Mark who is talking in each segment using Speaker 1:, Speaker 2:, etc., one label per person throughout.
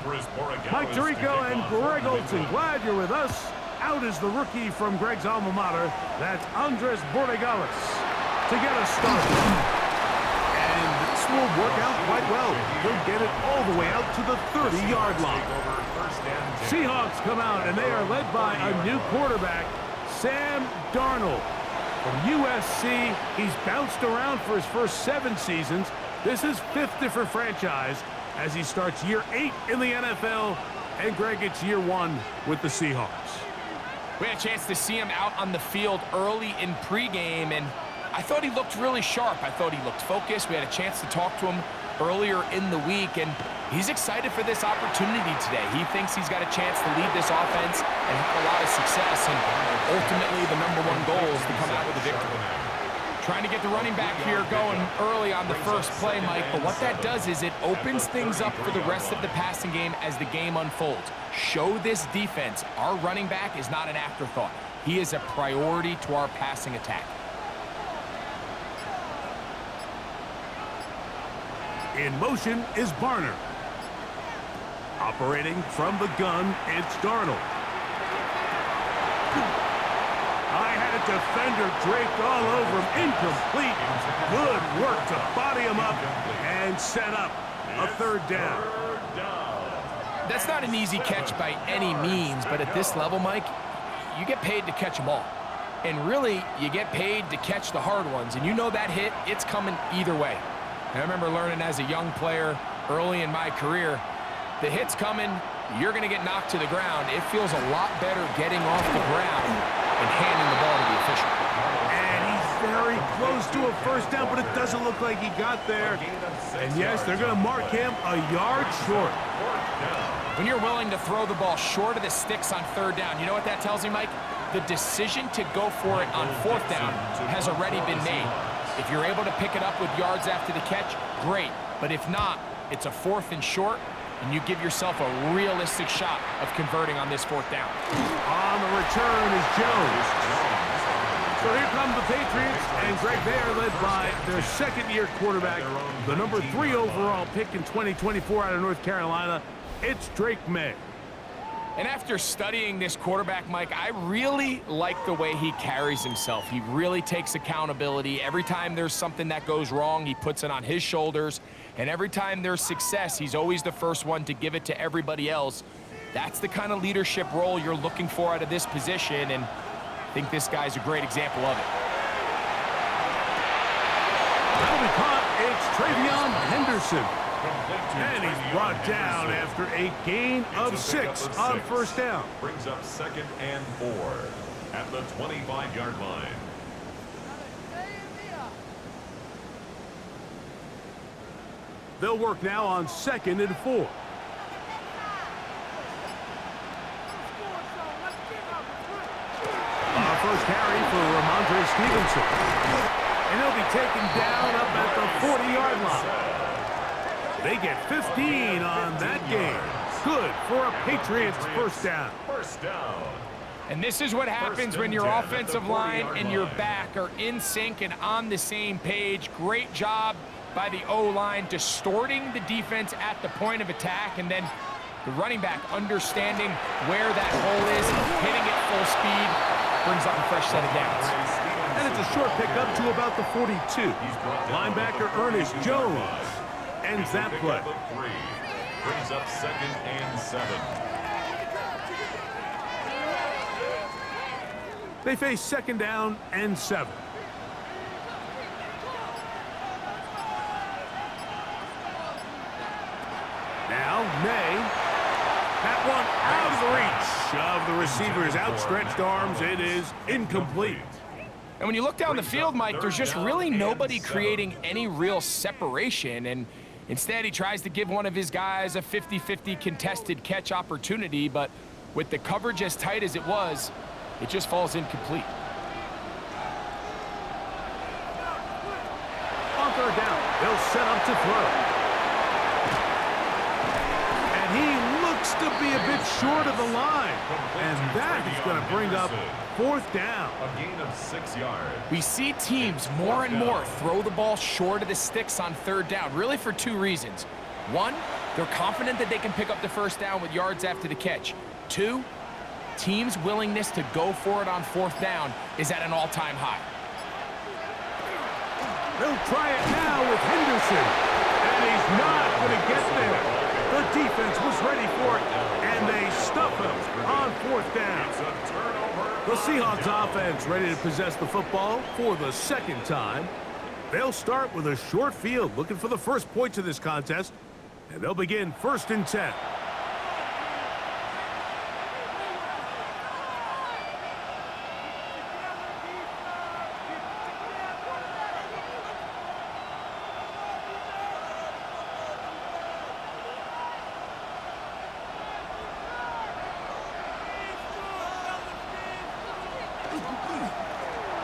Speaker 1: Mike Tirico and Greg Olson, glad you're with us. Out is the rookie from Greg's alma mater. That's Andres Borregales to get us started. And this will work out quite well. He'll get it all the way out to the 30-yard line. Seahawks come out, and they are led by a new quarterback, Sam Darnold. From USC, he's bounced around for his first 7 seasons. This is 5th different franchise as he starts year 8 in the NFL. And Greg, it's year 1 with the Seahawks.
Speaker 2: We had a chance to see him out on the field early in pregame, and I thought he looked really sharp. I thought he looked focused. We had a chance to talk to him earlier in the week, and he's excited for this opportunity today. He thinks he's got a chance to lead this offense and have a lot of success, and ultimately the #1 goal is to come out with a victory. Trying to get the running back here going early on the first play, Mike, but what that does is it opens things up for the rest of the passing game as the game unfolds. Show this defense our running back is not an afterthought. He is a priority to our passing attack.
Speaker 1: In motion is Barner. Operating from the gun, it's Darnold. I had a defender draped all over him. Incomplete. Good work to body him up and set up a 3rd down.
Speaker 2: That's not an easy catch by any means, but at this level, Mike, you get paid to catch them all. And really, you get paid to catch the hard ones. And you know that hit, it's coming either way. And I remember learning as a young player early in my career, the hit's coming, you're going to get knocked to the ground. It feels a lot better getting off the ground and handing the ball to the official.
Speaker 1: And he's very close to a 1st down, but it doesn't look like he got there. And yes, they're going to mark him a yard short.
Speaker 2: When you're willing to throw the ball short of the sticks on 3rd down, you know what that tells me, Mike? The decision to go for it on 4th down has already been made. If you're able to pick it up with yards after the catch, great. But if not, it's a 4th and short, and you give yourself a realistic shot of converting on this 4th down.
Speaker 1: On the return is Jones. So here come the Patriots, and Greg, they are led by their 2nd-year quarterback, the #3 overall pick in 2024 out of North Carolina. It's Drake May.
Speaker 2: And after studying this quarterback, Mike, I really like the way he carries himself. He really takes accountability. Every time there's something that goes wrong, he puts it on his shoulders. And every time there's success, he's always the first one to give it to everybody else. That's the kind of leadership role you're looking for out of this position, and I think this guy's a great example of it.
Speaker 1: That'll be caught. It's Travion Henderson. And he's brought down after a gain of 6 on 1st down.
Speaker 3: Brings up 2nd and 4 at the 25-yard line.
Speaker 1: They'll work now on 2nd and 4. First carry for Ramondre Stevenson. And he'll be taken down up at the 40-yard line. They get 15 on that game. Good for a Patriots 1st down.
Speaker 2: And this is what happens when your offensive line and your back are in sync and on the same page. Great job by the O-line distorting the defense at the point of attack, and then the running back understanding where that hole is, hitting it full speed, brings up a fresh set of downs.
Speaker 1: And it's a short pickup to about the 42. Linebacker Ernest Jones ends that play.
Speaker 3: Brings up 2nd and 7.
Speaker 1: They face 2nd down and 7. Now May. That one out of the reach of the receiver's outstretched arms. It is incomplete.
Speaker 2: And when you look down the field, Mike, there's just really nobody creating any real separation, and instead he tries to give one of his guys a 50-50 contested catch opportunity, but with the coverage as tight as it was, it just falls incomplete.
Speaker 1: On 3rd down, they'll set up to throw. And he looks to be a bit short of the line. And that is going to bring up 4th down.
Speaker 3: A gain of 6 yards.
Speaker 2: We see teams more and more throw the ball short of the sticks on 3rd down, really for 2 reasons. One, They're confident that they can pick up the first down with yards after the catch. 2, team's willingness to go for it on 4th down is at an all-time high.
Speaker 1: They'll try it now with Henderson. And he's not going to get there. The defense was ready for it, and they stuff him on 4th down. The Seahawks offense ready to possess the football for the 2nd time. They'll start with a short field, looking for the first points of this contest. And they'll begin 1st and 10.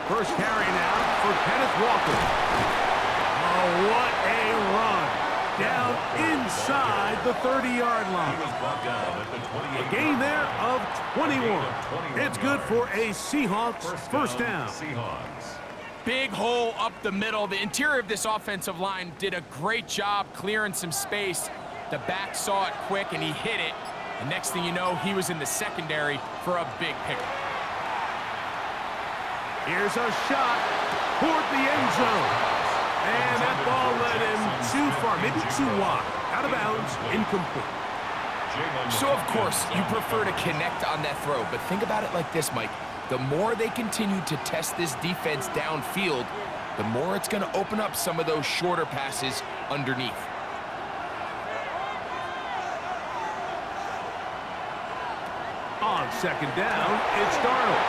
Speaker 1: First carry now for Kenneth Walker. Oh, what a run. Down inside the 30-yard line. A gain there of 21. It's good for a Seahawks first down.
Speaker 2: Big hole up the middle. The interior of this offensive line did a great job clearing some space. The back saw it quick, and he hit it. And next thing you know, he was in the secondary for a big pickup.
Speaker 1: Here's a shot toward the end zone. And that ball led him too far, maybe too wide. Out of bounds, incomplete.
Speaker 2: So, of course, you prefer to connect on that throw. But think about it like this, Mike. The more they continue to test this defense downfield, the more it's going to open up some of those shorter passes underneath.
Speaker 1: On 2nd down, it's Darnold.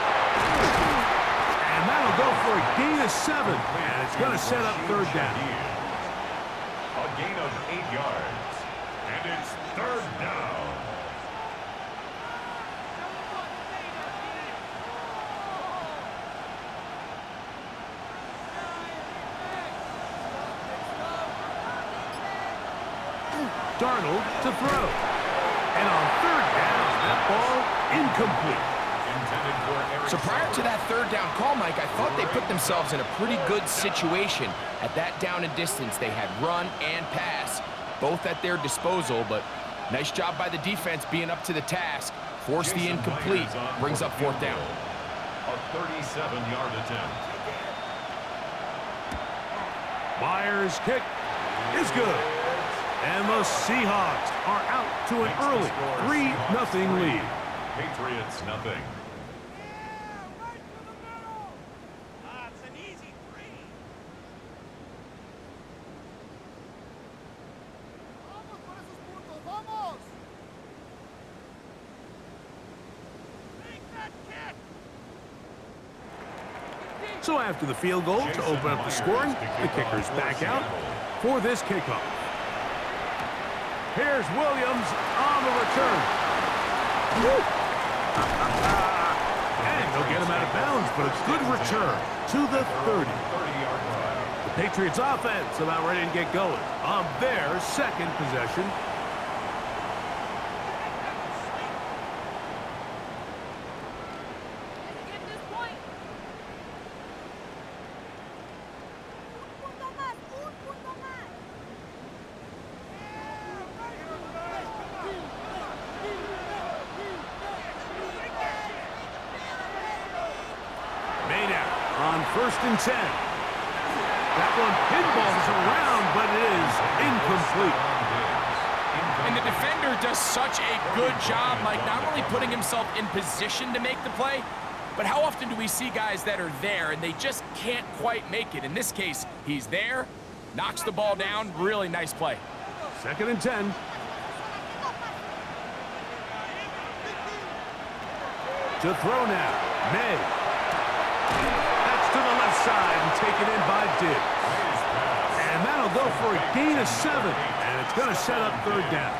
Speaker 1: And that'll go for a gain of 7. And it's going to set up 3rd down.
Speaker 3: A gain of 8 yards. And it's 3rd down.
Speaker 1: Darnold to throw. And on 3rd down, that ball incomplete.
Speaker 2: So prior to that 3rd down call, Mike, I thought they put themselves in a pretty good situation. At that down and distance, they had run and pass, both at their disposal, but nice job by the defense being up to the task. Force the incomplete, brings up 4th down.
Speaker 3: A 37-yard attempt.
Speaker 1: Myers' kick is good. And the Seahawks are out to an early 3-0 lead.
Speaker 3: Patriots nothing.
Speaker 1: So after the field goal to open up the scoring, the kicker's back out for this kickoff. Here's Williams on the return. And they'll get him out of bounds, but a good return to the 30. The Patriots offense about ready to get going on their 2nd possession. On 1st and 10. That one pinballs around, but it is incomplete.
Speaker 2: And the defender does such a good job, Mike, not only putting himself in position to make the play, but how often do we see guys that are there and they just can't quite make it? In this case, he's there, knocks the ball down, really nice play.
Speaker 1: 2nd and 10. To throw now, May. To the left side and taken in by Diggs. And that'll go for a gain of 7. And it's going to set up 3rd down.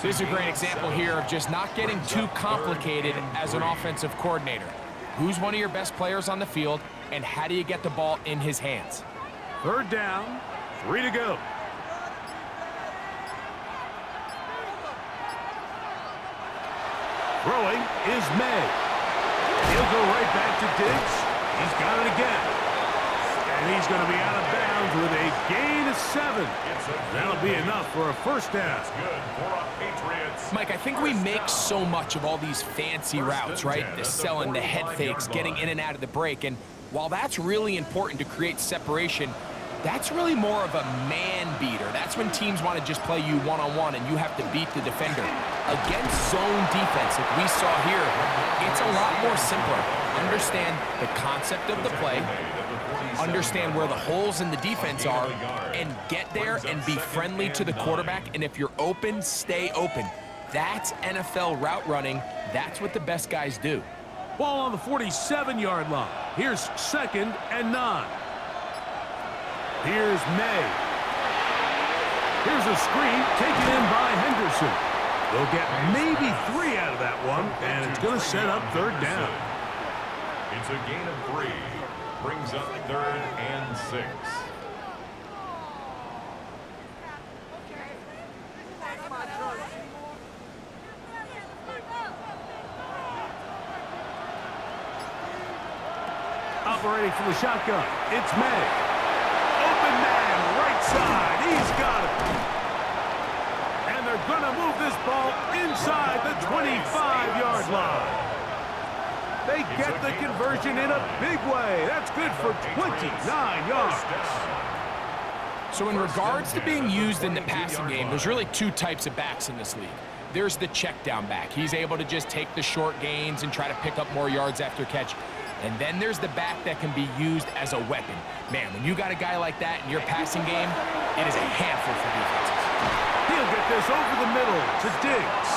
Speaker 2: This is a great example here of just not getting too complicated as an offensive coordinator. Who's one of your best players on the field, and how do you get the ball in his hands?
Speaker 1: 3rd down, 3 to go. Throwing is May. He'll go right back to Diggs. He's got it again. And he's going to be out of bounds downs with a gain of 7. That'll be enough for a first down.
Speaker 3: Good for a Patriots.
Speaker 2: Mike, I think we make so much of all these fancy routes, right? The selling, the head fakes, getting in and out of the break. And while that's really important to create separation, that's really more of a man beater. That's when teams want to just play you one-on-one and you have to beat the defender. Against zone defense, like we saw here, it's a lot more simpler. Understand the concept of the play, understand where the holes in the defense are, and get there and be friendly to the quarterback. And if you're open, stay open. That's NFL route running. That's what the best guys do.
Speaker 1: Ball on the 47-yard line. Here's 2nd and 9. Here's May. Here's a screen taken in by Henderson. They'll get maybe 3 out of that one, and it's going to set up 3rd down.
Speaker 3: It's a gain of 3. Brings up 3rd and 6.
Speaker 1: Operating from the shotgun, it's May. Open man, right side, he's got it. And they're going to move this ball inside the 25-yard line. They get the conversion in a big way. That's good for 29 yards.
Speaker 2: So in regards to being used in the passing game, there's really 2 types of backs in this league. There's the check down back. He's able to just take the short gains and try to pick up more yards after catch. And then there's the back that can be used as a weapon. Man, when you got a guy like that in your passing game, it is a handful for defenses.
Speaker 1: He'll get this over the middle to Diggs.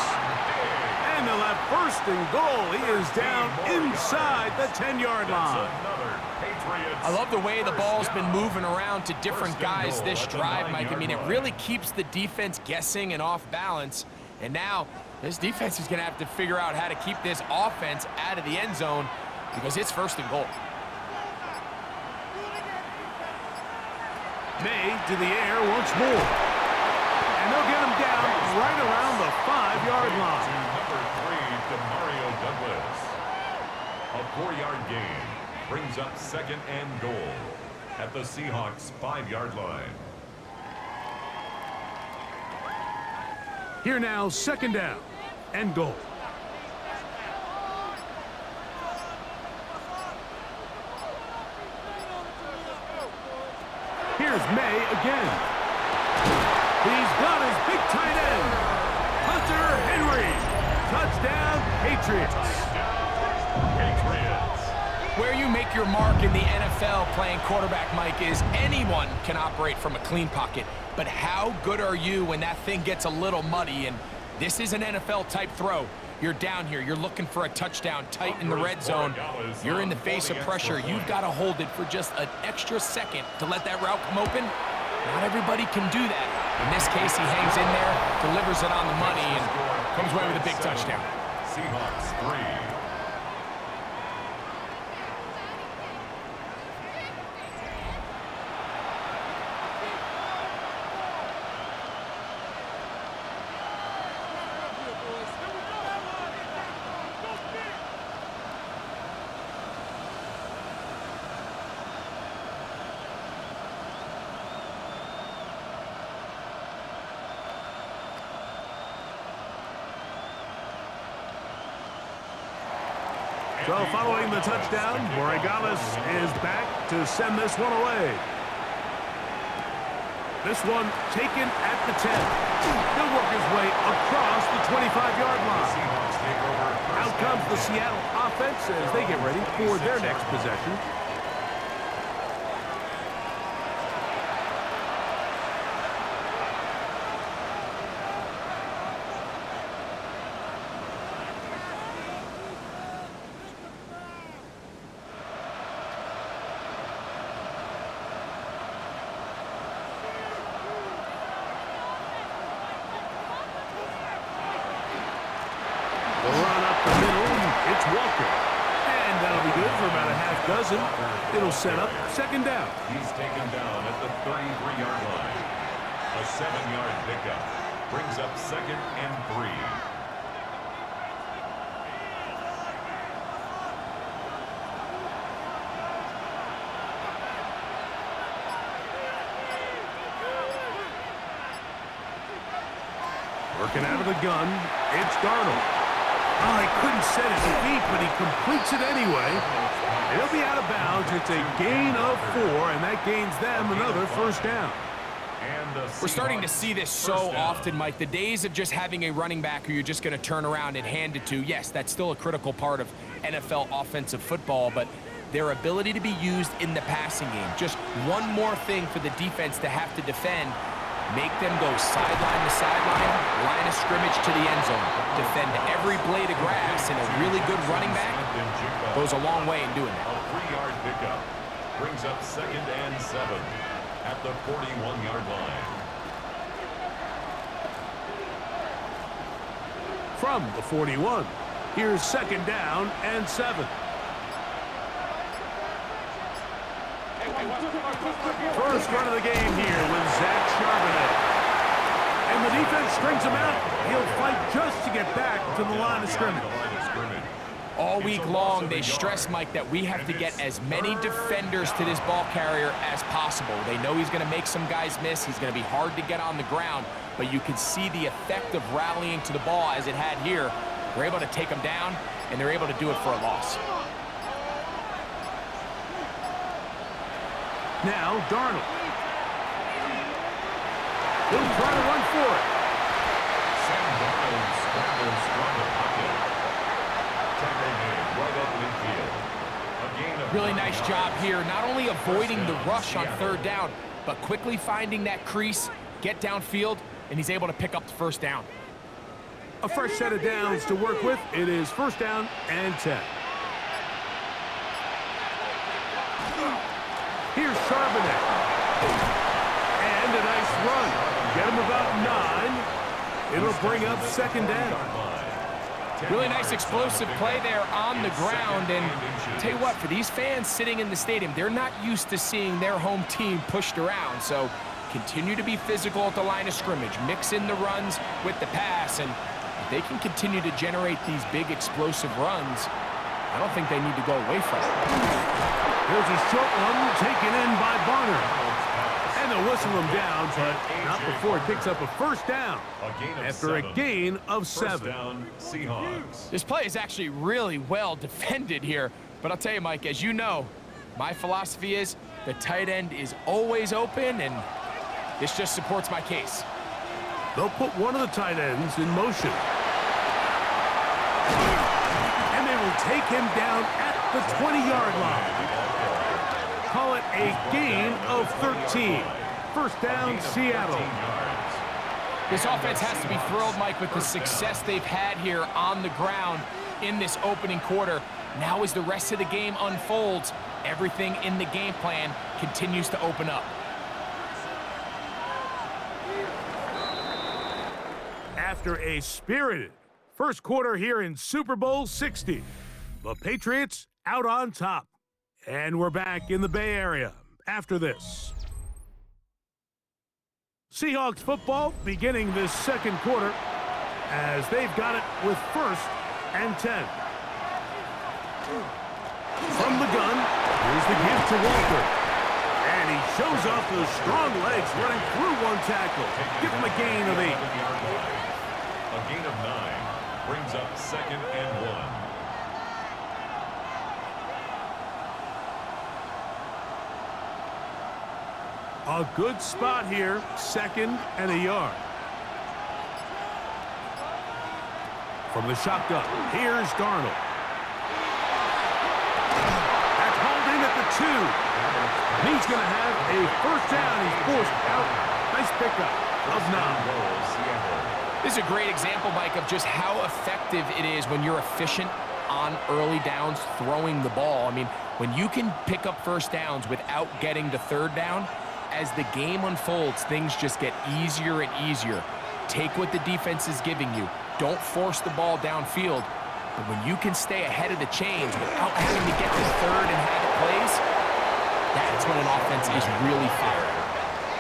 Speaker 1: And they'll have 1st and goal. He is down inside the 10-yard line.
Speaker 2: I love the way the ball's been moving around to different guys this drive, Mike. I mean, it really keeps the defense guessing and off balance. And now this defense is going to have to figure out how to keep this offense out of the end zone because it's 1st and goal.
Speaker 1: May to the air once more. And they'll get him down right around the 5-yard line.
Speaker 3: Number 3 to Mario Douglas. A 4-yard gain brings up 2nd and goal at the Seahawks 5-yard line.
Speaker 1: Here now, 2nd down and goal. Here's May again. He's got his big tight end, Hunter Henry. Touchdown, Patriots.
Speaker 2: Where you make your mark in the NFL playing quarterback, Mike, is anyone can operate from a clean pocket. But how good are you when that thing gets a little muddy? And this is an NFL-type throw. You're down here. You're looking for a touchdown tight in the red zone. You're in the face of pressure. You've got to hold it for just an extra second to let that route come open. Not everybody can do that. In this case, he hangs in there, delivers it on the money, and comes away with a big touchdown.
Speaker 3: Seahawks 3.
Speaker 1: So following the touchdown, Borregales is back to send this one away. This one taken at the 10. He'll work his way across the 25-yard line. Out comes the Seattle offense as they get ready for their next possession. It'll set up 2nd down.
Speaker 3: He's taken down at the 33-yard line. A 7-yard pickup brings up 2nd and 3.
Speaker 1: Working out of the gun, it's Darnold. Oh, he couldn't set his feet, but he completes it anyway. He'll be out of bounds. It's a gain of 4, and that gains them another first down.
Speaker 2: We're starting to see this so often, Mike. The days of just having a running back who you're just going to turn around and hand it to, yes, that's still a critical part of NFL offensive football, but their ability to be used in the passing game, just one more thing for the defense to have to defend, make them go sideline to sideline, line of scrimmage to the end zone, defend every blade of grass, and a really good running back goes a long way in doing that.
Speaker 3: A 3-yard pickup brings up 2nd and 7 at the 41-yard line.
Speaker 1: From the 41, here's 2nd down and 7. First run of the game here with Zach Charbonnet. And the defense strings him out. He'll fight just to get back to the line of scrimmage.
Speaker 2: All week long, they stress, Mike, that we have to get as many defenders to this ball carrier as possible. They know he's going to make some guys miss. He's going to be hard to get on the ground, but you can see the effect of rallying to the ball as it had here. They're able to take him down, and they're able to do it for a loss.
Speaker 1: Now, Darnold. He'll try to run for it.
Speaker 3: Sam Darnold scrambles from the pocket. Tackle made right up midfield. A gain of
Speaker 2: Really nice job here, not only avoiding the rush on 3rd down, but quickly finding that crease, get downfield, and he's able to pick up the first down.
Speaker 1: A fresh set of downs to work with. It is 1st down and 10. Here's Charbonnet. And a nice run. Get him about 9. It'll bring up 2nd down.
Speaker 2: Really nice explosive play there on the ground. And tell you what, for these fans sitting in the stadium, they're not used to seeing their home team pushed around. So continue to be physical at the line of scrimmage. Mix in the runs with the pass. And if they can continue to generate these big explosive runs, I don't think they need to go away from it.
Speaker 1: Here's a short one taken in by Barner. And they'll whistle him down, but not before he picks up a first down after a gain of 7.
Speaker 3: First down, Seahawks.
Speaker 2: This play is actually really well defended here. But I'll tell you, Mike, as you know, my philosophy is the tight end is always open, and this just supports my case.
Speaker 1: They'll put one of the tight ends in motion. And they will take him down at the 20-yard line. Call it a gain of 13. First down, Seattle.
Speaker 2: This offense has to be thrilled, Mike, with the success they've had here on the ground in this opening quarter. Now as the rest of the game unfolds, everything in the game plan continues to open up.
Speaker 1: After a spirited first quarter here in Super Bowl 60, the Patriots out on top. And we're back in the Bay Area after this. Seahawks football beginning this 2nd quarter as they've got it with 1st and 10. From the gun, here's the give to Walker. And he shows off those strong legs running through one tackle. Give him a gain of 8.
Speaker 3: A gain of 9 brings up 2nd and 1.
Speaker 1: A good spot here, 2nd and a yard. From the shotgun, here's Darnold. That's hauled in at the 2. And he's going to have a first down. He's forced out. Nice pickup of 9.
Speaker 2: This is a great example, Mike, of just how effective it is when you're efficient on early downs throwing the ball. I mean, when you can pick up first downs without getting the 3rd down, as the game unfolds, things just get easier and easier. Take what the defense is giving you. Don't force the ball downfield. But when you can stay ahead of the chains without having to get to 3rd and have it plays, that's when an offense is really firing.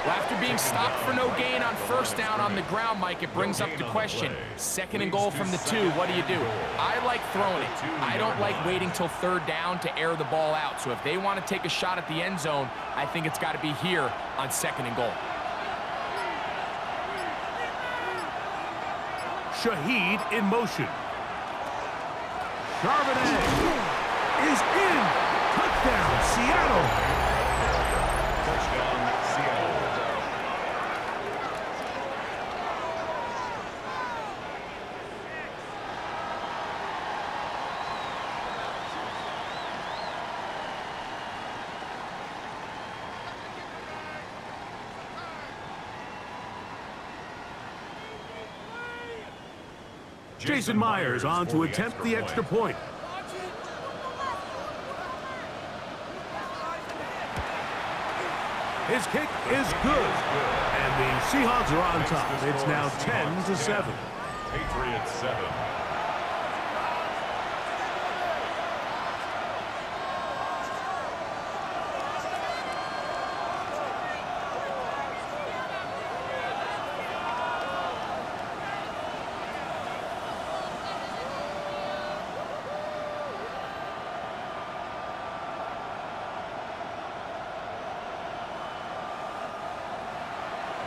Speaker 2: Well, after being stopped for no gain on first down on the ground, Mike, it brings up the question. 2nd and goal from the 2, what do you do? I like throwing it. I don't like waiting till 3rd down to air the ball out. So if they want to take a shot at the end zone, I think it's got to be here on 2nd and goal.
Speaker 1: Shaheed in motion. Charbonnet is in. Touchdown, Seattle.
Speaker 3: Touchdown, Seattle.
Speaker 1: Jason Myers on to attempt the extra point. His kick is good. And the Seahawks are on top. It's now 10-7.
Speaker 3: Patriots 7.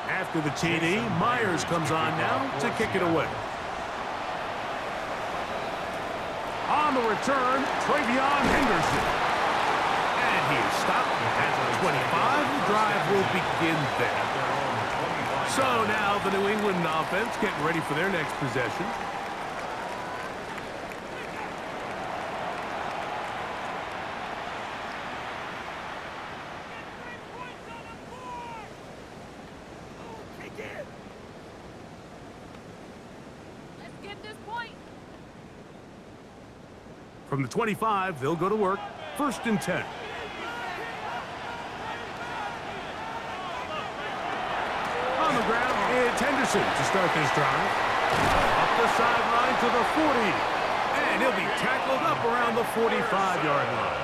Speaker 1: After the TD, Myers comes on now to kick it away. On the return, Travion Henderson. And he's stopped at the 25. The drive will begin there. So now the New England offense getting ready for their next possession. From the 25, they'll go to work. 1st and 10. On the ground, it's Henderson to start this drive. Up the sideline to the 40. And he'll be tackled up around the 45-yard line.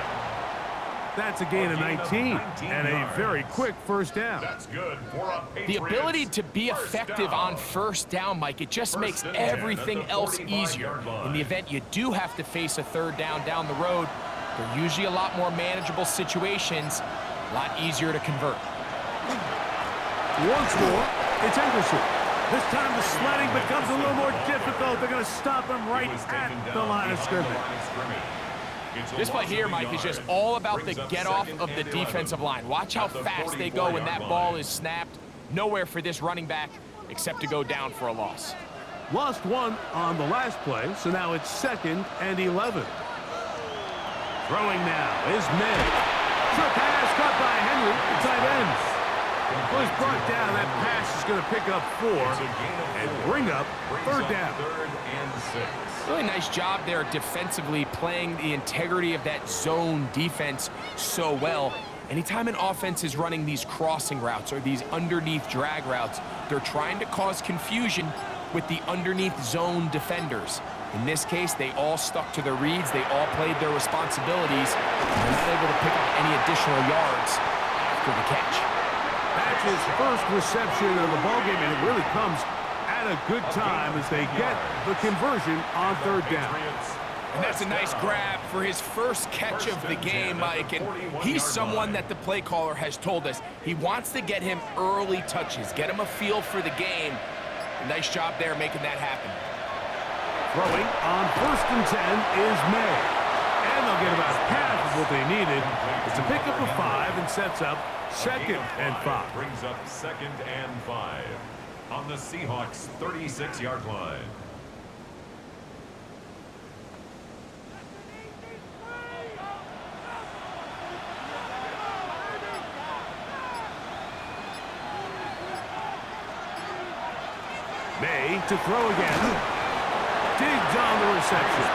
Speaker 1: That's a gain of 19 and a very quick first down.
Speaker 3: That's good for a Patriots.
Speaker 2: The ability to be effective on first down, Mike, it just makes everything else easier. In the event you do have to face a third down the road, they're usually a lot more manageable situations, a lot easier to convert.
Speaker 1: Once more, it's Henderson. This time the sledding becomes a little more difficult. They're going to stop him right at the line of scrimmage.
Speaker 2: This play here, Mike, is just all about the get-off of the defensive line. Watch how fast they go when that ball is snapped. Nowhere for this running back except to go down for a loss.
Speaker 1: Lost one on the last play, so now it's 2nd and 11. Throwing now is May. Short pass caught by Henry, the tight end. Was brought down. That pass is going to pick up 4 and bring up 3rd down.
Speaker 3: 3rd and 6.
Speaker 2: Really nice job there defensively, playing the integrity of that zone defense so well. Anytime an offense is running these crossing routes or these underneath drag routes, they're trying to cause confusion with the underneath zone defenders. In this case, they all stuck to their reads. They all played their responsibilities. They're not able to pick up any additional yards after the catch.
Speaker 1: That's his first reception of the ballgame, and it really comes at a good time as they get the conversion on 3rd down.
Speaker 2: And that's a nice grab for his first catch of the game, Mike. And he's someone that the play caller has told us he wants to get him early touches, get him a feel for the game. Nice job there making that happen.
Speaker 1: Throwing on 1st and 10 is May. And they'll get about half of what they needed. It's a pickup of 5 and sets up 2nd and 5.
Speaker 3: Brings up 2nd and 5 on the Seahawks 36-yard line.
Speaker 1: May to throw again. Digs on the reception.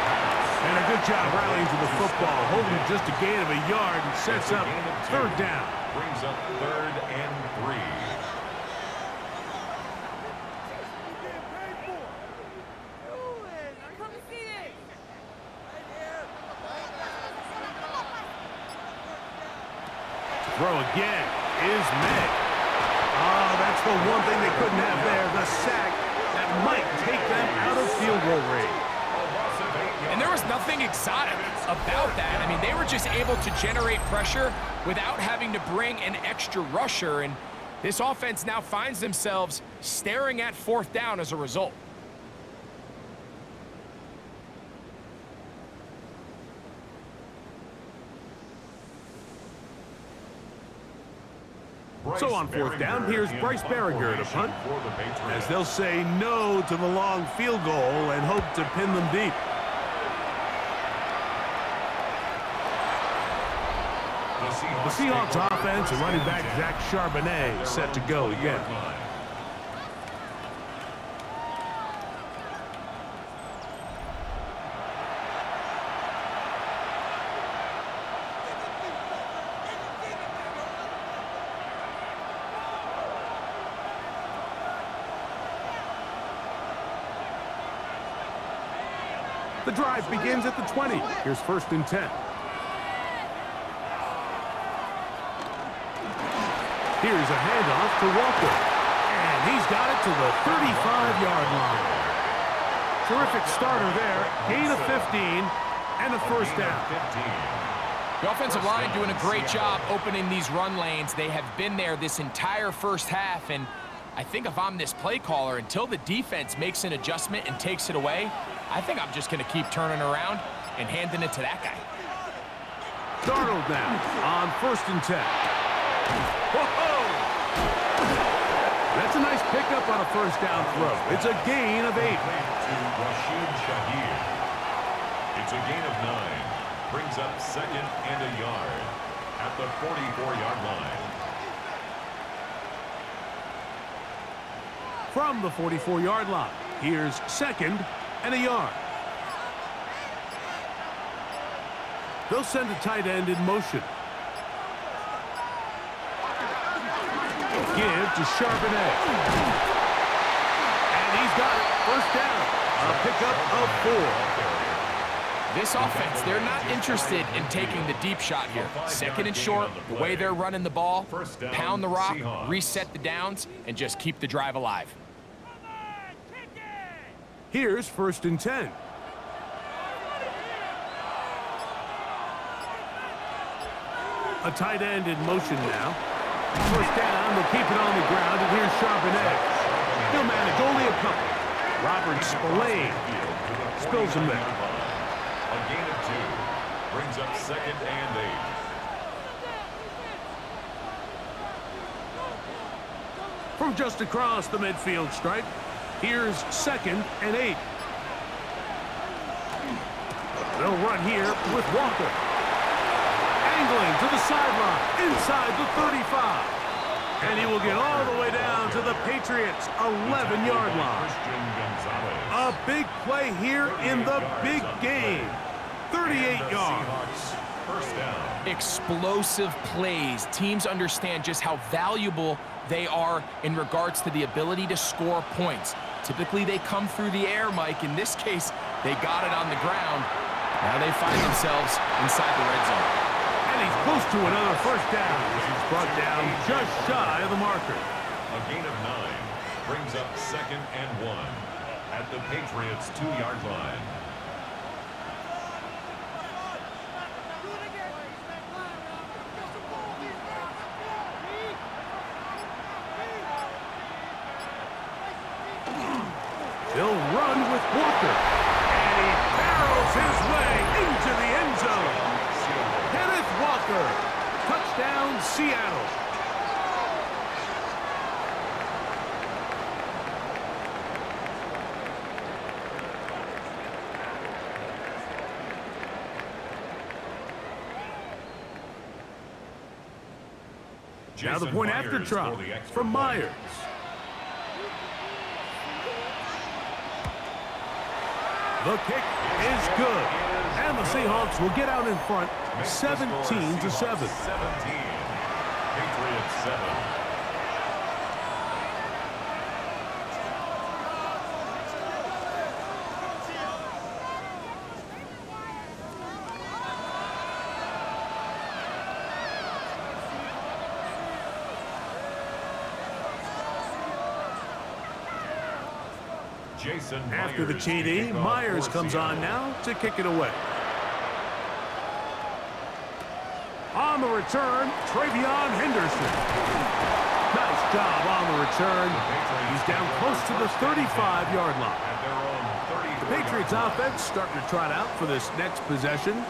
Speaker 1: And a good job rallying to the football, holding just a gain of a yard and sets up 3rd down.
Speaker 3: Brings up 3rd and 3.
Speaker 1: Throw again is May. Oh, that's the one thing they couldn't have there, the sack that might take them out of field goal range.
Speaker 2: And there was nothing exotic about that. I mean, they were just able to generate pressure without having to bring an extra rusher. And this offense now finds themselves staring at 4th down as a result.
Speaker 1: So on fourth down, here's Bryce Berringer to punt, as they'll say no to the long field goal and hope to pin them deep. The Seahawks offense and running back Zach Charbonnet set to go again. The drive begins at the 20. Here's 1st and 10. Here's a handoff to Walker. And he's got it to the 35-yard line. Terrific starter there. Gain of 15 and a 1st down.
Speaker 2: The offensive line doing a great job opening these run lanes. They have been there this entire first half, and I think if I'm this play caller, until the defense makes an adjustment and takes it away, I think I'm just going to keep turning around and handing it to that guy.
Speaker 1: Darnold now on 1st and 10. Whoa! That's a nice pickup on a 1st down throw. It's a gain of 8.
Speaker 3: It's a gain of 9. Brings up 2nd and a yard at the 44-yard line.
Speaker 1: From the 44-yard line, here's 2nd and a yard. They'll send a tight end in motion. Give to Charbonnet. And he's got it. 1st down. A pickup of 4.
Speaker 2: This offense, they're not interested in taking the deep shot here. 2nd and short, the way they're running the ball, pound the rock, reset the downs, and just keep the drive alive.
Speaker 1: Here's 1st and 10. A tight end in motion now. 1st down, they'll keep it on the ground, and here's Charbonnet. He'll manage only a couple. Robert Spillane spills him there.
Speaker 3: A gain of 2. Brings up 2nd and 8.
Speaker 1: From just across the midfield stripe, here's 2nd and 8. They'll run here with Walker. Angling to the sideline, inside the 35. And he will get all the way down to the Patriots' 11-yard line. A big play here in the big game. 38 yards.
Speaker 3: First down.
Speaker 2: Explosive plays. Teams understand just how valuable they are in regards to the ability to score points. Typically, they come through the air, Mike. In this case, they got it on the ground. Now they find themselves inside the red zone.
Speaker 1: And he's close to another 1st down. He's brought down just shy of the marker.
Speaker 3: A gain of 9 brings up 2nd and 1 at the Patriots' 2-yard line.
Speaker 1: They'll run with Walker. And he barrels his way into the end zone. Kenneth Walker. Touchdown, Seattle. Now the point after try from Myers. The kick is good. And the Seahawks will get out in front 17-7.
Speaker 3: Patriots 7.
Speaker 1: After the TD, Myers comes on now to kick it away. On the return, Travion Henderson. Nice job on the return. He's down close to the 35-yard line. The Patriots offense starting to trot out for this next possession.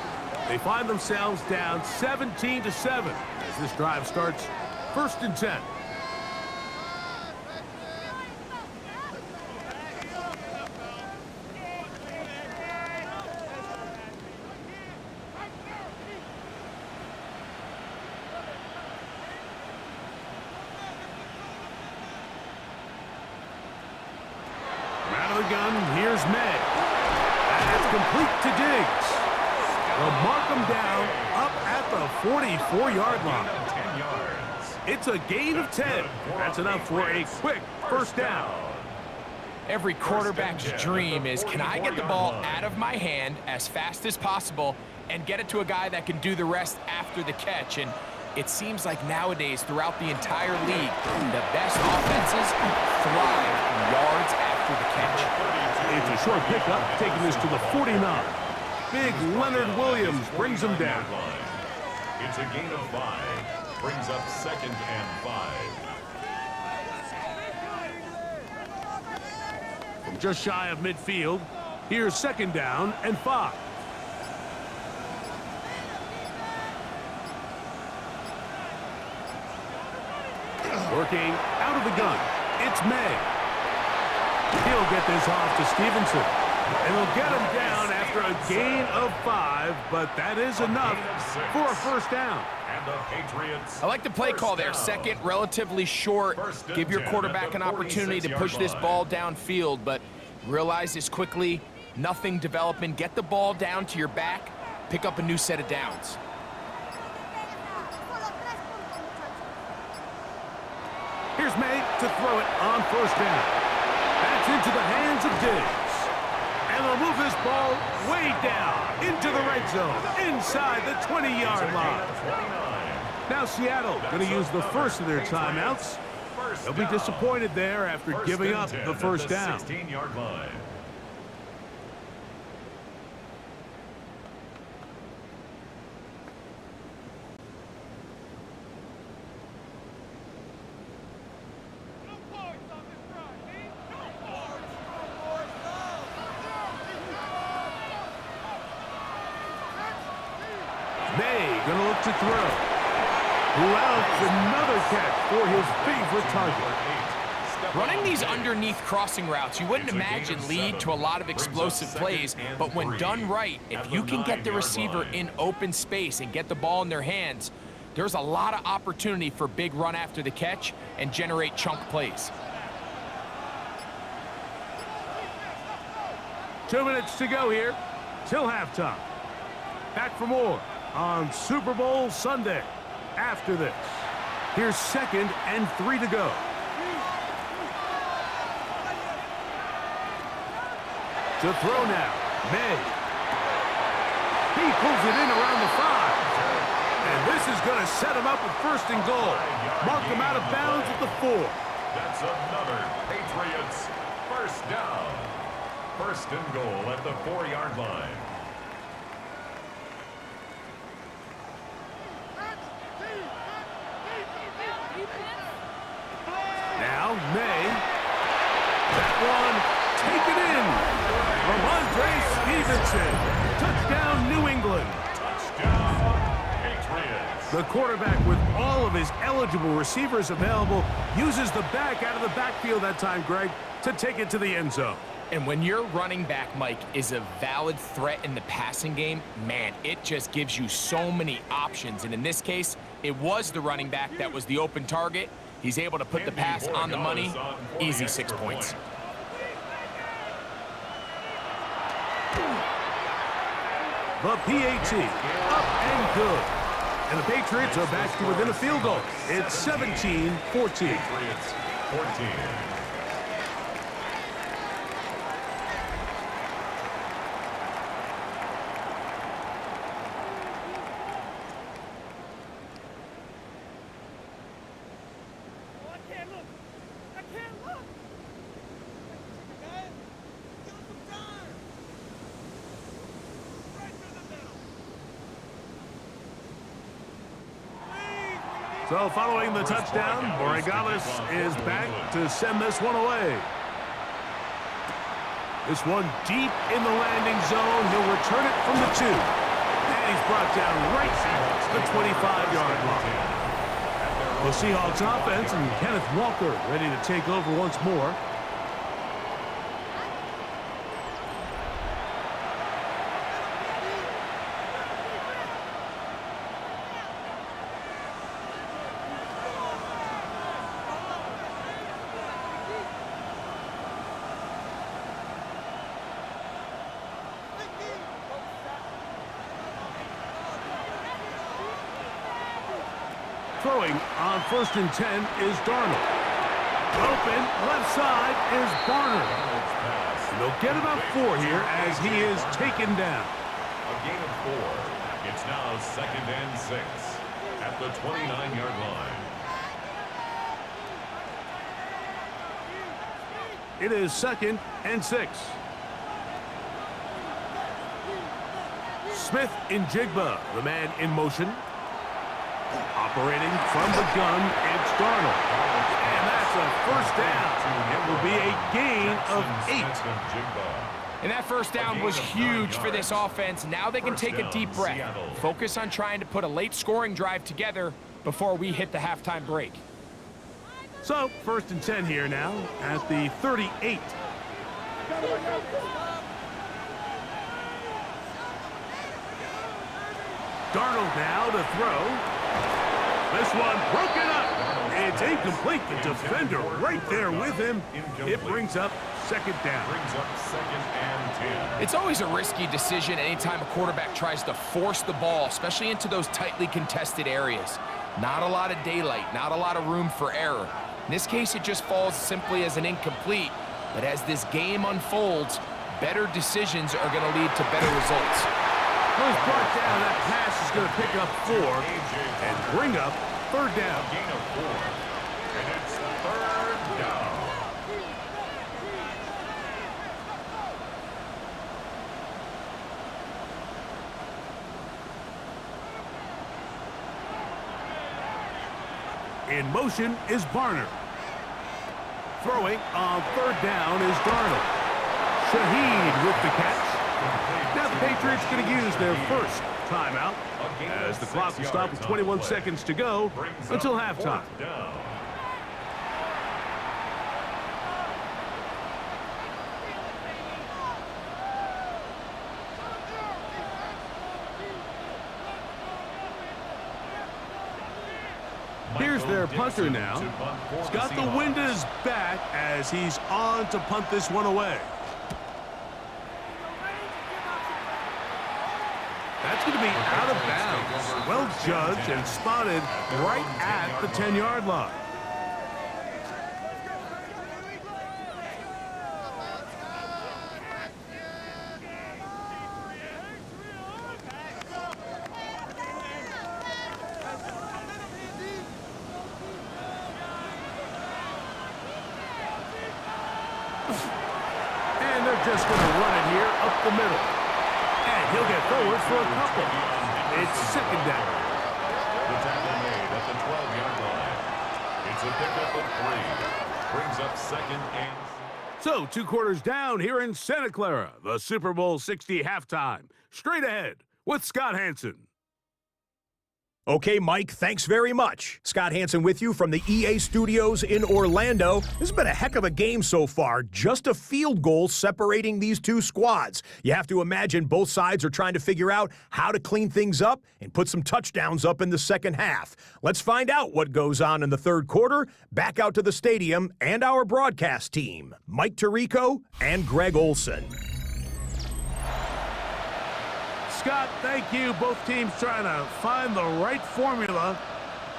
Speaker 1: They find themselves down 17-7 as this drive starts 1st and 10. Out of the gun, here's May. That's complete to Diggs. They'll mark him down up at the 44-yard line.
Speaker 3: 10 yards.
Speaker 1: It's a gain of 10. That's enough for a quick 1st down.
Speaker 2: Every quarterback's dream is, can I get the ball out of my hand as fast as possible and get it to a guy that can do the rest after the catch? And it seems like nowadays, throughout the entire league, the best offenses thrive in yards after the catch.
Speaker 1: It's a short pickup, taking this to the 49. Big Leonard Williams brings him down.
Speaker 3: It's a gain of 5. Brings up 2nd and 5.
Speaker 1: From just shy of midfield, here's 2nd down and 5. Working out of the gun, it's May. He'll get this off to Stevenson. And he'll get him down after a gain of 5, but that is enough for a 1st down.
Speaker 3: And the Patriots.
Speaker 2: I like the play call there. 2nd, relatively short. Give your quarterback an opportunity to push this ball downfield, but realize this quickly. Nothing development. Get the ball down to your back. Pick up a new set of downs.
Speaker 1: Here's May to throw it on 1st down. That's into the hands of Diggs. And they'll move this ball way down into the red zone, inside the 20-yard line. Now Seattle going to use the first of their timeouts. They'll be disappointed there after giving up the 1st down.
Speaker 3: 16-yard line.
Speaker 1: May going to look to throw. Louds another catch for his favorite target.
Speaker 2: Running these underneath crossing routes, you wouldn't imagine lead to a lot of explosive plays, but when done right, if you can get the receiver in open space and get the ball in their hands, there's a lot of opportunity for big run after the catch and generate chunk plays.
Speaker 1: 2 minutes to go here till halftime. Back for more on Super Bowl Sunday. After this, here's 2nd and 3 to go. To throw now, May. He pulls it in around the 5. And this is going to set him up with 1st and goal. Mark him out of bounds at the 4.
Speaker 3: That's another Patriots 1st down. 1st and goal at the 4-yard line.
Speaker 1: Now, May. That one taken in from Andre Stevenson. Touchdown, New England.
Speaker 3: Touchdown, Patriots.
Speaker 1: The quarterback, with all of his eligible receivers available, uses the back out of the backfield that time, Greg, to take it to the end zone.
Speaker 2: And when your running back, Mike, is a valid threat in the passing game, man, it just gives you so many options. And in this case, it was the running back that was the open target. He's able to put the pass on the money. Easy 6 points.
Speaker 1: The PAT, up and good. And the Patriots are back to within a field goal. It's 17-14.
Speaker 3: Patriots 14.
Speaker 1: So following the touchdown, Borregales is back to send this one away. This one deep in the landing zone. He'll return it from the 2. And he's brought down right at the 25-yard line. The Seahawks offense and Kenneth Walker ready to take over once more. Throwing on 1st and 10 is Darnold. Open left side is Barner. And they'll get about 4 here as he is taken down.
Speaker 3: A gain of 4. It's now 2nd and 6 at the 29-yard line.
Speaker 1: It is 2nd and 6. Smith in Jigba, the man in motion. Operating from the gun, it's Darnold. And that's a 1st down. It will be a gain of 8.
Speaker 2: And that 1st down was huge for this offense. Now they can take a deep breath. Focus on trying to put a late scoring drive together before we hit the halftime break.
Speaker 1: So, 1st and 10 here now at the 38. Darnold now to throw. This one broken up. It's incomplete. The defender right there with him. It brings up 2nd down.
Speaker 3: Brings up 2nd and 10.
Speaker 2: It's always a risky decision anytime a quarterback tries to force the ball, especially into those tightly contested areas. Not a lot of daylight, not a lot of room for error. In this case, it just falls simply as an incomplete. But as this game unfolds, better decisions are going to lead to better results.
Speaker 1: Well, he's brought down. That pass is going to pick up 4 and bring up 3rd down.
Speaker 3: A gain of 4. And it's 3rd down.
Speaker 1: In motion is Barner. Throwing on 3rd down is Darnold. Shaheed with the catch. Now the Patriots going to use their 1st timeout as the clock will stop with 21 seconds to go until halftime. Here's their punter now. He's got the wind at his back as he's on to punt this one away. That's going to be out of bounds. Well judged and spotted right at the 10-yard line. And they're just going to run it here up the middle. And he'll get forward for a couple. It's 2nd down.
Speaker 3: The tackle made at the 12-yard line. It's a pickup of 3. Brings up 2nd and...
Speaker 1: So, 2 quarters down here in Santa Clara. The Super Bowl 60 halftime. Straight ahead with Scott Hansen.
Speaker 4: Okay, Mike, thanks very much. Scott Hansen with you from the EA Studios in Orlando. This has been a heck of a game so far. Just a field goal separating these two squads. You have to imagine both sides are trying to figure out how to clean things up and put some touchdowns up in the second half. Let's find out what goes on in the 3rd quarter. Back out to the stadium and our broadcast team, Mike Tirico and Greg Olson.
Speaker 1: Scott, thank you. Both teams trying to find the right formula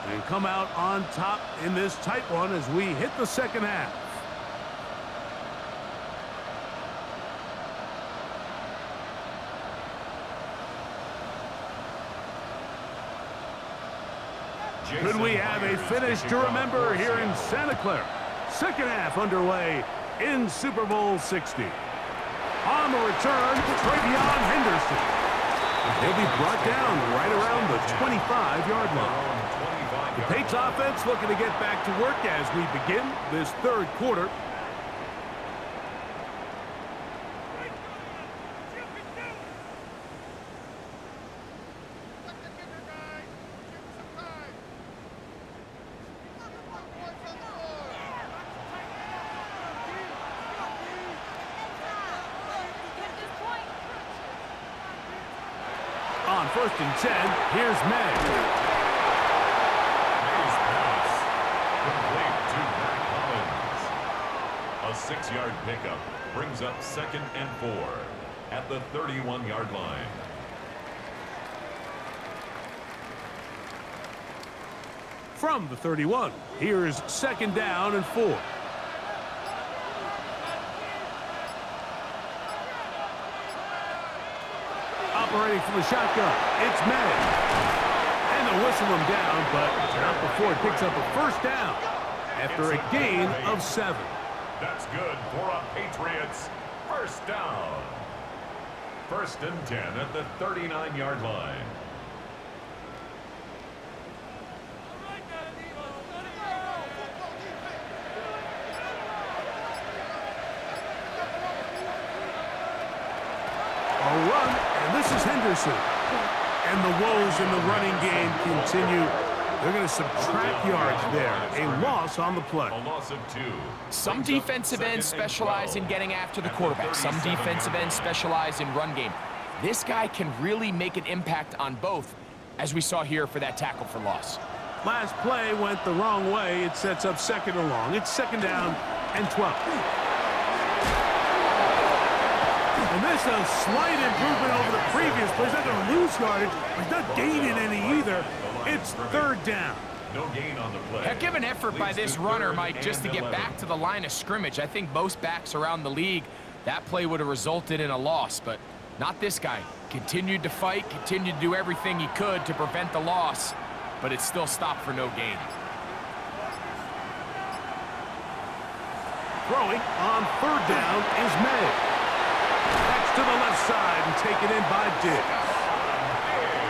Speaker 1: and come out on top in this tight one as we hit the second half. Could we have a finish to remember here in Santa Clara? Second half underway in Super Bowl 60. On the return, Travion Henderson. He'll be brought down right around the 25-yard line. The Patriots offense looking to get back to work as we begin this 3rd quarter. first and 10. Here's May.
Speaker 3: May's pass complete to Matt Collins. A 6-yard pickup brings up 2nd and 4 at the 31-yard line.
Speaker 1: From the 31, here's 2nd down and 4. Operating from the shotgun, it's May. And they'll whistle him down, but not before it picks up a first down after a gain of 7.
Speaker 3: That's good for a Patriots first down. 1st and 10 at the 39-yard line.
Speaker 1: A run, and this is Henderson. And the woes in the running game continue. They're going to subtract yards there. A loss on the play.
Speaker 3: A loss of 2.
Speaker 2: Some defensive ends specialize in getting after the quarterback. Some defensive ends specialize in run game. This guy can really make an impact on both, as we saw here for that tackle for loss.
Speaker 1: Last play went the wrong way. It sets up 2nd and long. It's 2nd down and 12. And this is a slight improvement over the previous play. He's not going to lose yardage. He's not gaining any either. It's 3rd down.
Speaker 3: No gain on the play.
Speaker 2: Heck of an effort by this runner, Mike, just to get back to the line of scrimmage. I think most backs around the league, that play would have resulted in a loss, but not this guy. Continued to fight, continued to do everything he could to prevent the loss, but it still stopped for no gain.
Speaker 1: Throwing on 3rd down is May. That's to the left side and taken in by Diggs.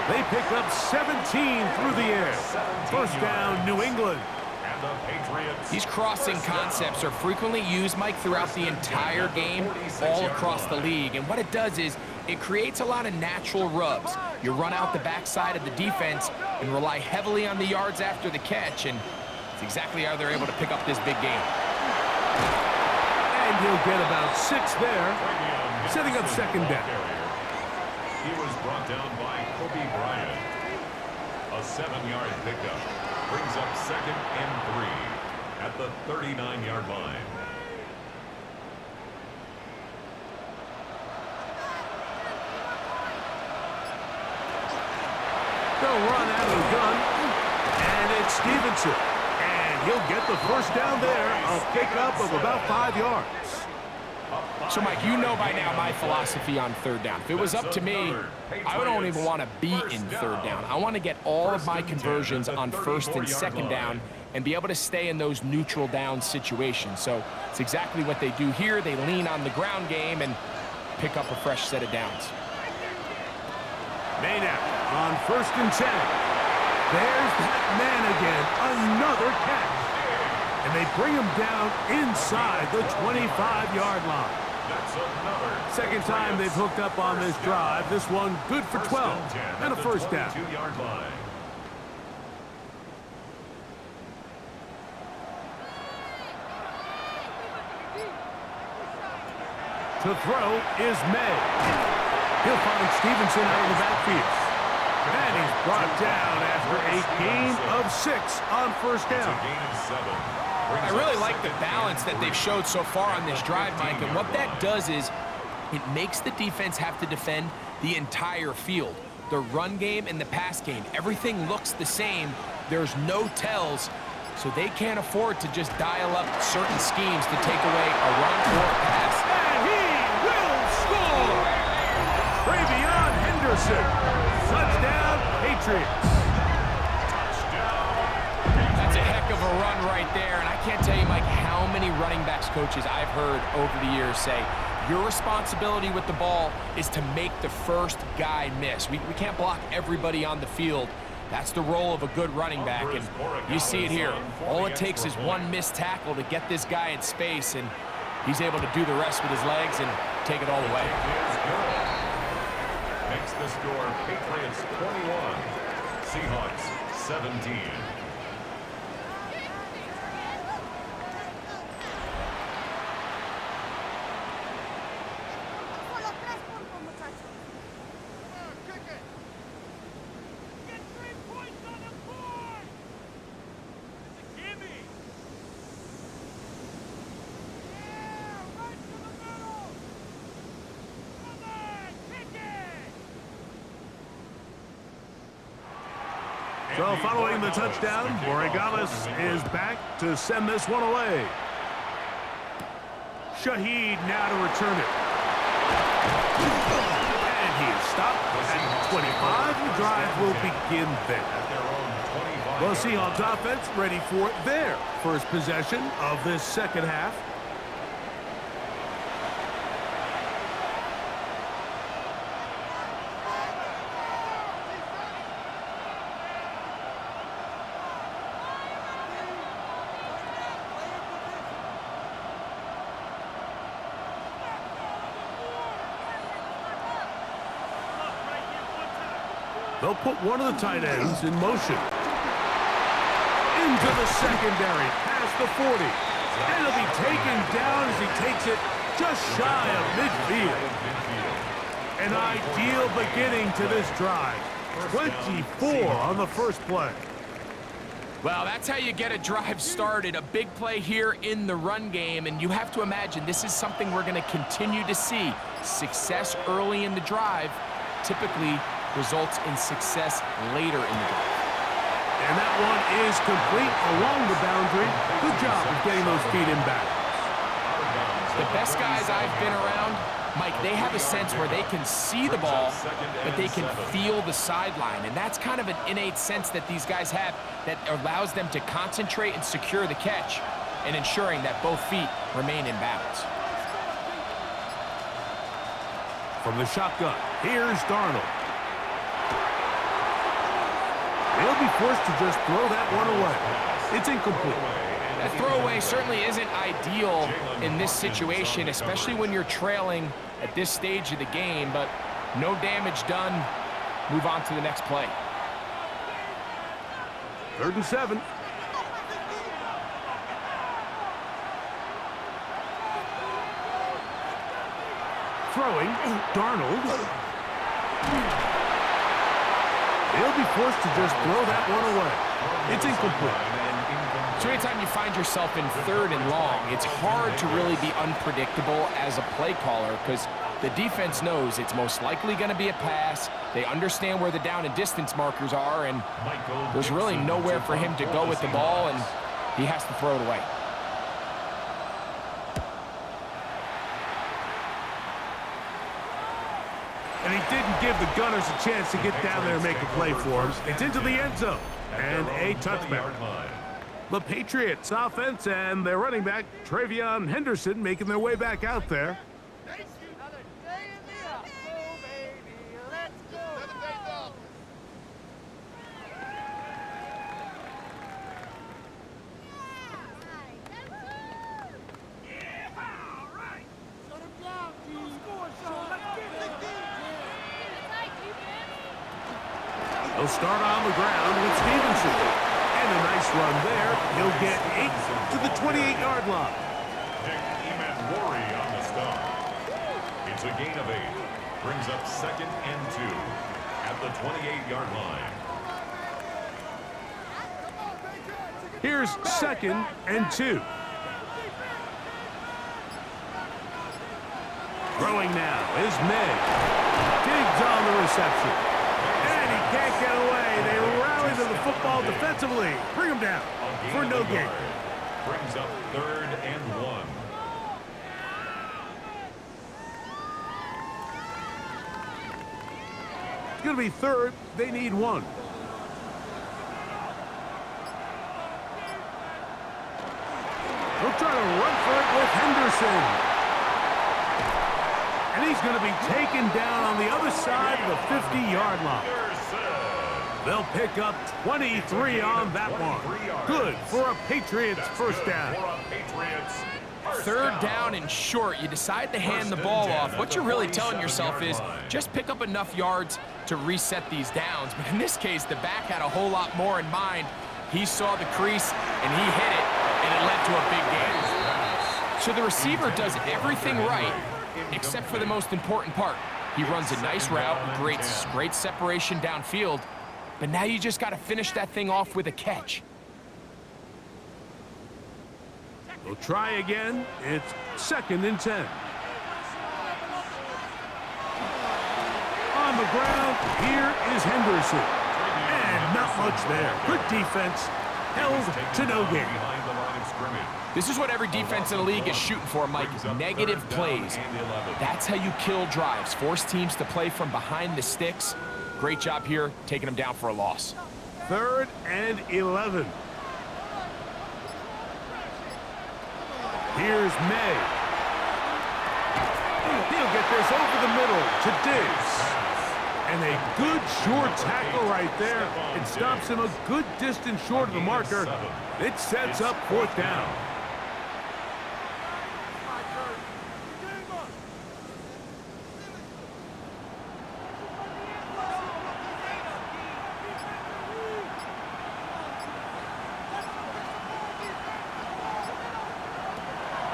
Speaker 1: They pick up 17 through the air. First down, New England.
Speaker 3: And the Patriots.
Speaker 2: These crossing concepts are frequently used, Mike, throughout the entire game, all across the league. And what it does is it creates a lot of natural rubs. You run out the backside of the defense and rely heavily on the yards after the catch, and it's exactly how they're able to pick up this big game.
Speaker 1: And he'll get about 6 there, setting up 2nd down.
Speaker 3: He was brought down by Kobe Bryant. A 7-yard pickup brings up 2nd and 3 at the 39-yard line.
Speaker 1: They'll run out of the gun, and it's Stevenson. And he'll get the first down there, a pickup of about 5 yards.
Speaker 2: So, Mike, you know by now my philosophy on 3rd down. If it was up to me, I don't even want to be in 3rd down. I want to get all of my conversions on 1st and 2nd down and be able to stay in those neutral down situations. So it's exactly what they do here. They lean on the ground game and pick up a fresh set of downs.
Speaker 1: Maynard on 1st and 10. There's that man again, another catch. And they bring him down inside the 25-yard line.
Speaker 3: That's another
Speaker 1: 2nd time they've hooked up on this drive. This one good for 12 and a first down.
Speaker 3: 22-yard line.
Speaker 1: To throw is May. He'll find Stevenson out of the backfield. And he's brought down after a gain of 6 on first down.
Speaker 3: It's a gain of 7.
Speaker 2: I really like the balance that they've showed so far on this drive, Mike, and what that does is it makes the defense have to defend the entire field. The run game and the pass game, everything looks the same. There's no tells, so they can't afford to just dial up certain schemes to take away a run or a pass.
Speaker 1: And he will score! Travion Henderson. Touchdown, Patriots.
Speaker 2: That's a heck of a run right there, and I can't tell you, Mike, how many running backs coaches I've heard over the years say, your responsibility with the ball is to make the first guy miss. We can't block everybody on the field. That's the role of a good running back, and you see it here. All it takes is one missed tackle to get this guy in space, and he's able to do the rest with his legs and take it all away.
Speaker 3: Makes the score Patriots 21, Seahawks 17.
Speaker 1: So following the touchdown, Borregales is back to send this one away. Shaheed now to return it. And he is stopped at 25. The drive will begin there. The Seahawks offense ready for their first possession of this second half. They'll put one of the tight ends in motion. Into the secondary, past the 40. And he'll be taken down as he takes it just shy of midfield. An ideal beginning to this drive. 24 on the first play.
Speaker 2: Well, that's how you get a drive started. A big play here in the run game, and you have to imagine this is something we're going to continue to see. Success early in the drive typically results in success later in the drive.
Speaker 1: And that one is complete along the boundary. Good job of getting those feet in bounds.
Speaker 2: The best guys I've been around, Mike, they have a sense where they can see the ball, but they can feel the sideline. And that's kind of an innate sense that these guys have that allows them to concentrate and secure the catch and ensuring that both feet remain in bounds.
Speaker 1: From the shotgun, here's Darnold. They'll be forced to just throw that one away. It's incomplete.
Speaker 2: That throwaway certainly isn't ideal in this situation, especially when you're trailing at this stage of the game, but no damage done. Move on to the next play.
Speaker 1: 3rd and 7. Throwing, Darnold. They'll be forced to just throw that one away. It's incomplete.
Speaker 2: So anytime you find yourself in 3rd and long, it's hard to really be unpredictable as a play caller because the defense knows it's most likely going to be a pass. They understand where the down and distance markers are, and there's really nowhere for him to go with the ball, and he has to throw it away.
Speaker 1: And he didn't give the Gunners a chance to get down there and make a play for him. It's into the end zone and a touchback. The Patriots offense and their running back, Travion Henderson, making their way back out there. He'll start on the ground with Stevenson. And a nice run there. He'll get 8 to the 28-yard line.
Speaker 3: on the stop. It's a gain of 8. Brings up 2nd and 2 at the 28-yard line.
Speaker 1: Here's 2nd and 2. Throwing now is Meg. Diggs on the reception. And he can't get away. They rally to the football defensively. Bring him down for no gain.
Speaker 3: Brings up 3rd and 1.
Speaker 1: It's going to be 3rd. They need 1. They'll try to run for it with Henderson. And he's going to be taken down on the other side of the 50-yard line. They'll pick up 23 on that one. Good for a Patriots first down.
Speaker 2: 3rd down and short. You decide to hand the ball off. What you're really telling yourself is just pick up enough yards to reset these downs. But in this case, the back had a whole lot more in mind. He saw the crease, and he hit it, and it led to a big gain. So the receiver does everything right, except for the most important part. He runs a nice route, great separation downfield, but now you just got to finish that thing off with a catch.
Speaker 1: They'll try again. It's 2nd and 10. On the ground, here is Henderson. And Not much there. Good defense. Held to no gain.
Speaker 3: Behind the line of scrimmage.
Speaker 2: This is what every defense in the league is shooting for, Mike. Negative plays. That's how you kill drives. Force teams to play from behind the sticks. Great job here, taking them down for a loss.
Speaker 1: 3rd and 11. Here's May. He'll get this over the middle to Diggs. And a good short tackle right there. It stops him a good distance short of the marker. It sets up 4th down.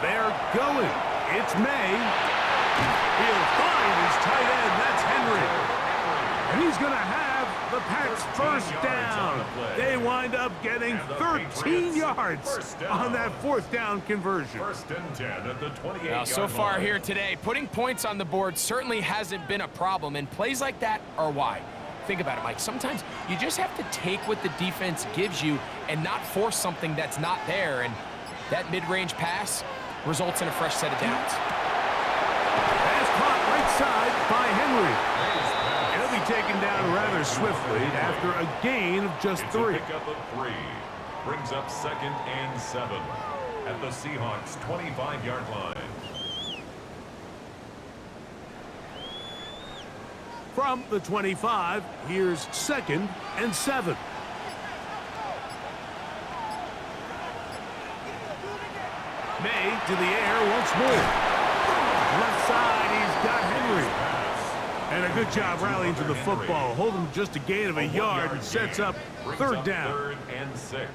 Speaker 1: They're going. It's May. He'll find his tight end. That's Henry. And he's going to have the Pats first down. They wind up getting 13 yards on that 4th down conversion.
Speaker 3: 1st and 10 at the 28-yard
Speaker 2: Now, so far
Speaker 3: line.
Speaker 2: here today, putting points on the board certainly hasn't been a problem, and plays like that are why. Think about it, Mike. Sometimes you just have to take what the defense gives you and not force something that's not there, and that mid-range pass results in a fresh set of downs.
Speaker 1: Pass caught right side by Henry. He'll be taken down rather swiftly after a gain of just 3.
Speaker 3: It's a pickup of 3. Brings up 2nd and 7 at the Seahawks 25-yard line.
Speaker 1: From the 25, here's 2nd and 7. May to the air once more. Left side, he's got Henry. And a good job rallying to the football. Holding just a gain of a yard and sets up 3rd down.
Speaker 3: 3rd and 6.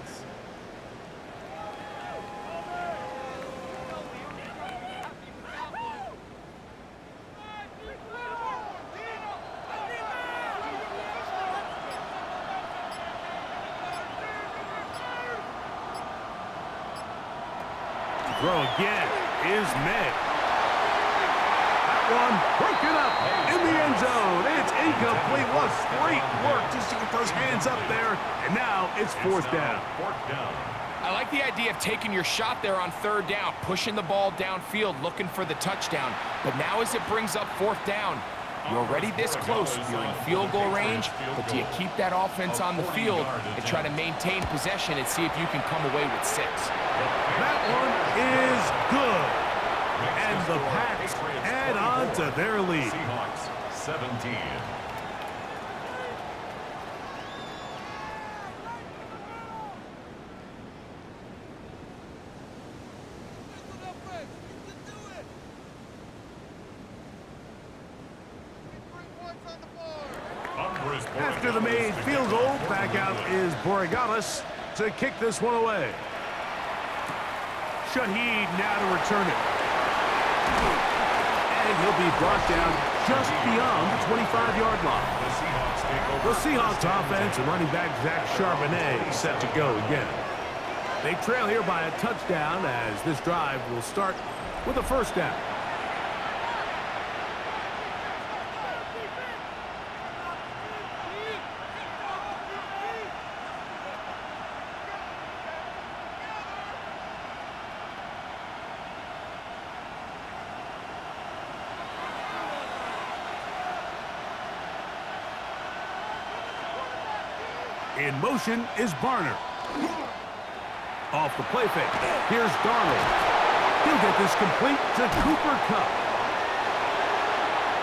Speaker 1: Throw again is May. That one broken up in the end zone. It's incomplete. What great work just to get those hands up there. And now it's 4th down.
Speaker 3: 4th down.
Speaker 2: I like the idea of taking your shot there on 3rd down, pushing the ball downfield, looking for the touchdown. But now as it brings up 4th down, you're already this close. You're in field goal range, but do you keep that offense on the field and try to maintain possession and see if you can come away with 6?
Speaker 1: That one is good. And the Pats add on to their lead.
Speaker 3: Seahawks 17.
Speaker 1: After the made field goal, back out is Borregales to kick this one away. Shaheed now to return it. And he'll be brought down just beyond the 25-yard line. The Seahawks offense and running back Zach Charbonnet set to go again. They trail here by a touchdown as this drive will start with a 1st down. In motion is Barner. Off the play fake. Here's Darnold. He'll get this complete to Cooper Kupp.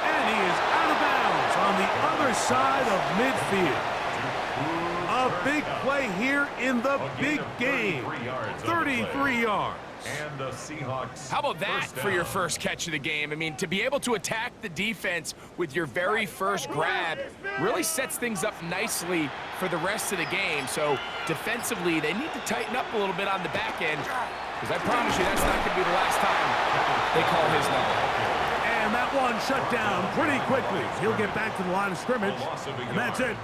Speaker 1: And he is out of bounds on the other side of midfield. A big play here in the big game. 33 yards.
Speaker 3: And the Seahawks.
Speaker 2: How about that for your first catch of the game? I mean, to be able to attack the defense with your very first grab really sets things up nicely for the rest of the game. So defensively, they need to tighten up a little bit on the back end, because I promise you that's not going to be the last time they call his number.
Speaker 1: And that one shut down pretty quickly. He'll get back to the line of scrimmage, and that's it.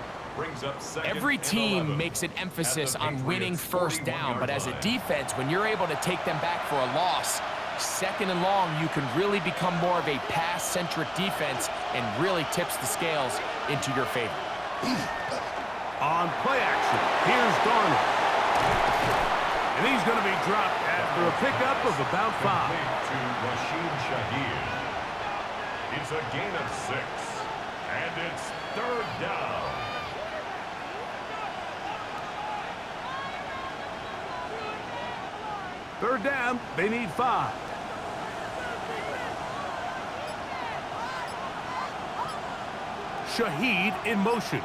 Speaker 2: Every team makes an emphasis on winning first down, but as a defense, when you're able to take them back for a loss, 2nd and long, you can really become more of a pass-centric defense and really tips the scales into your favor.
Speaker 1: On play action, here's Darnold. And he's going to be dropped after a pickup of about 5.
Speaker 3: To Rashid Shaheed. It's a gain of 6. And it's 3rd down.
Speaker 1: Third down, they need 5. Shaheed in motion.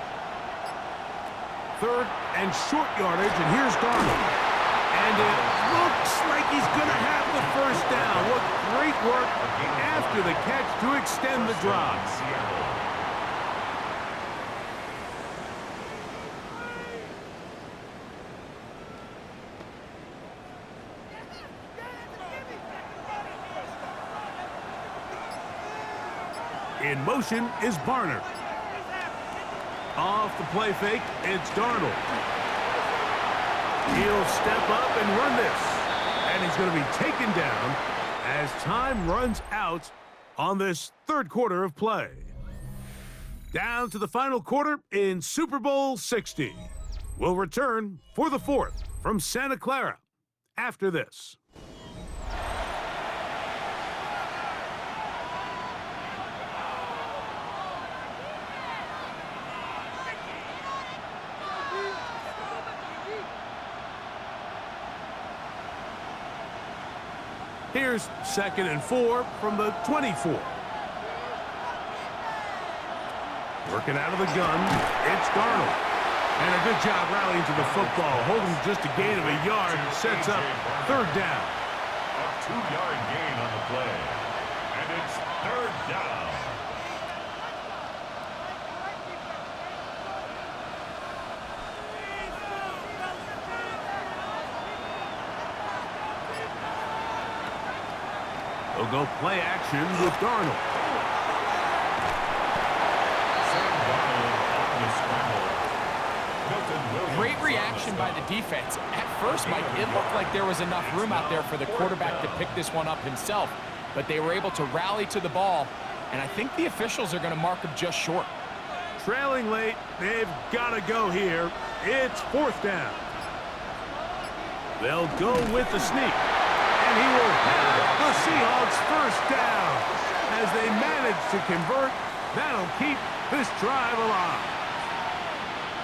Speaker 1: 3rd and short yardage, and here's Darnold. And it looks like he's going to have the first down. What great work after the catch to extend the drive. In motion is Barner. Off the play fake, it's Darnold. He'll step up and run this. And he's going to be taken down as time runs out on this 3rd quarter of play. Down to the final quarter in Super Bowl 60. We'll return for the 4th from Santa Clara after this. Here's 2nd and 4 from the 24. Working out of the gun, it's Darnold. And a good job rallying to the football. Holding just a gain of a yard sets up 3rd down.
Speaker 3: A 2-yard gain on the play. And it's 3rd down.
Speaker 1: They'll go play action with Darnold.
Speaker 2: Great reaction by the defense. At first, Mike, it looked like there was enough room out there for the quarterback to pick this one up himself, but they were able to rally to the ball, and I think the officials are going to mark him just short.
Speaker 1: Trailing late, they've got to go here. It's 4th down. They'll go with the sneak. And he will have the Seahawks first down. As they manage to convert, that'll keep this drive alive.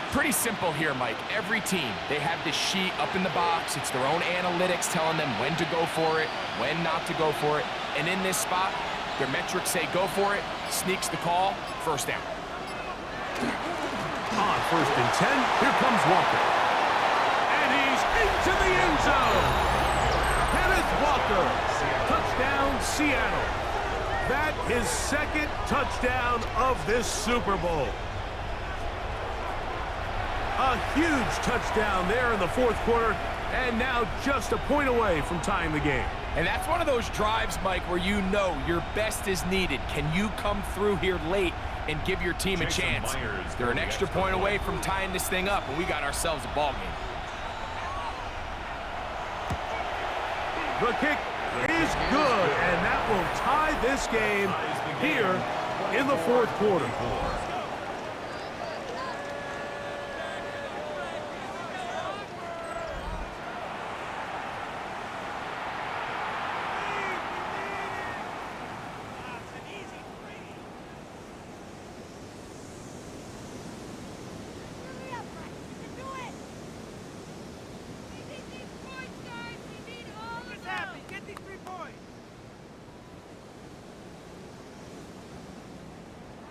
Speaker 2: Pretty simple here, Mike. Every team, they have this sheet up in the box. It's their own analytics telling them when to go for it, when not to go for it. And in this spot, their metrics say go for it, sneaks the call, first down.
Speaker 1: On 1st and 10, here comes Walker. And he's into the end zone. Walker, touchdown Seattle. That is 2nd touchdown of this Super Bowl. A huge touchdown there in the 4th quarter, and now just a point away from tying the game.
Speaker 2: And that's one of those drives, Mike, where you know your best is needed. Can you come through here late and give your team a chance? They're an extra point away from tying this thing up, and we got ourselves a ball game.
Speaker 1: The kick is good, and that will tie this game here in the 4th quarter.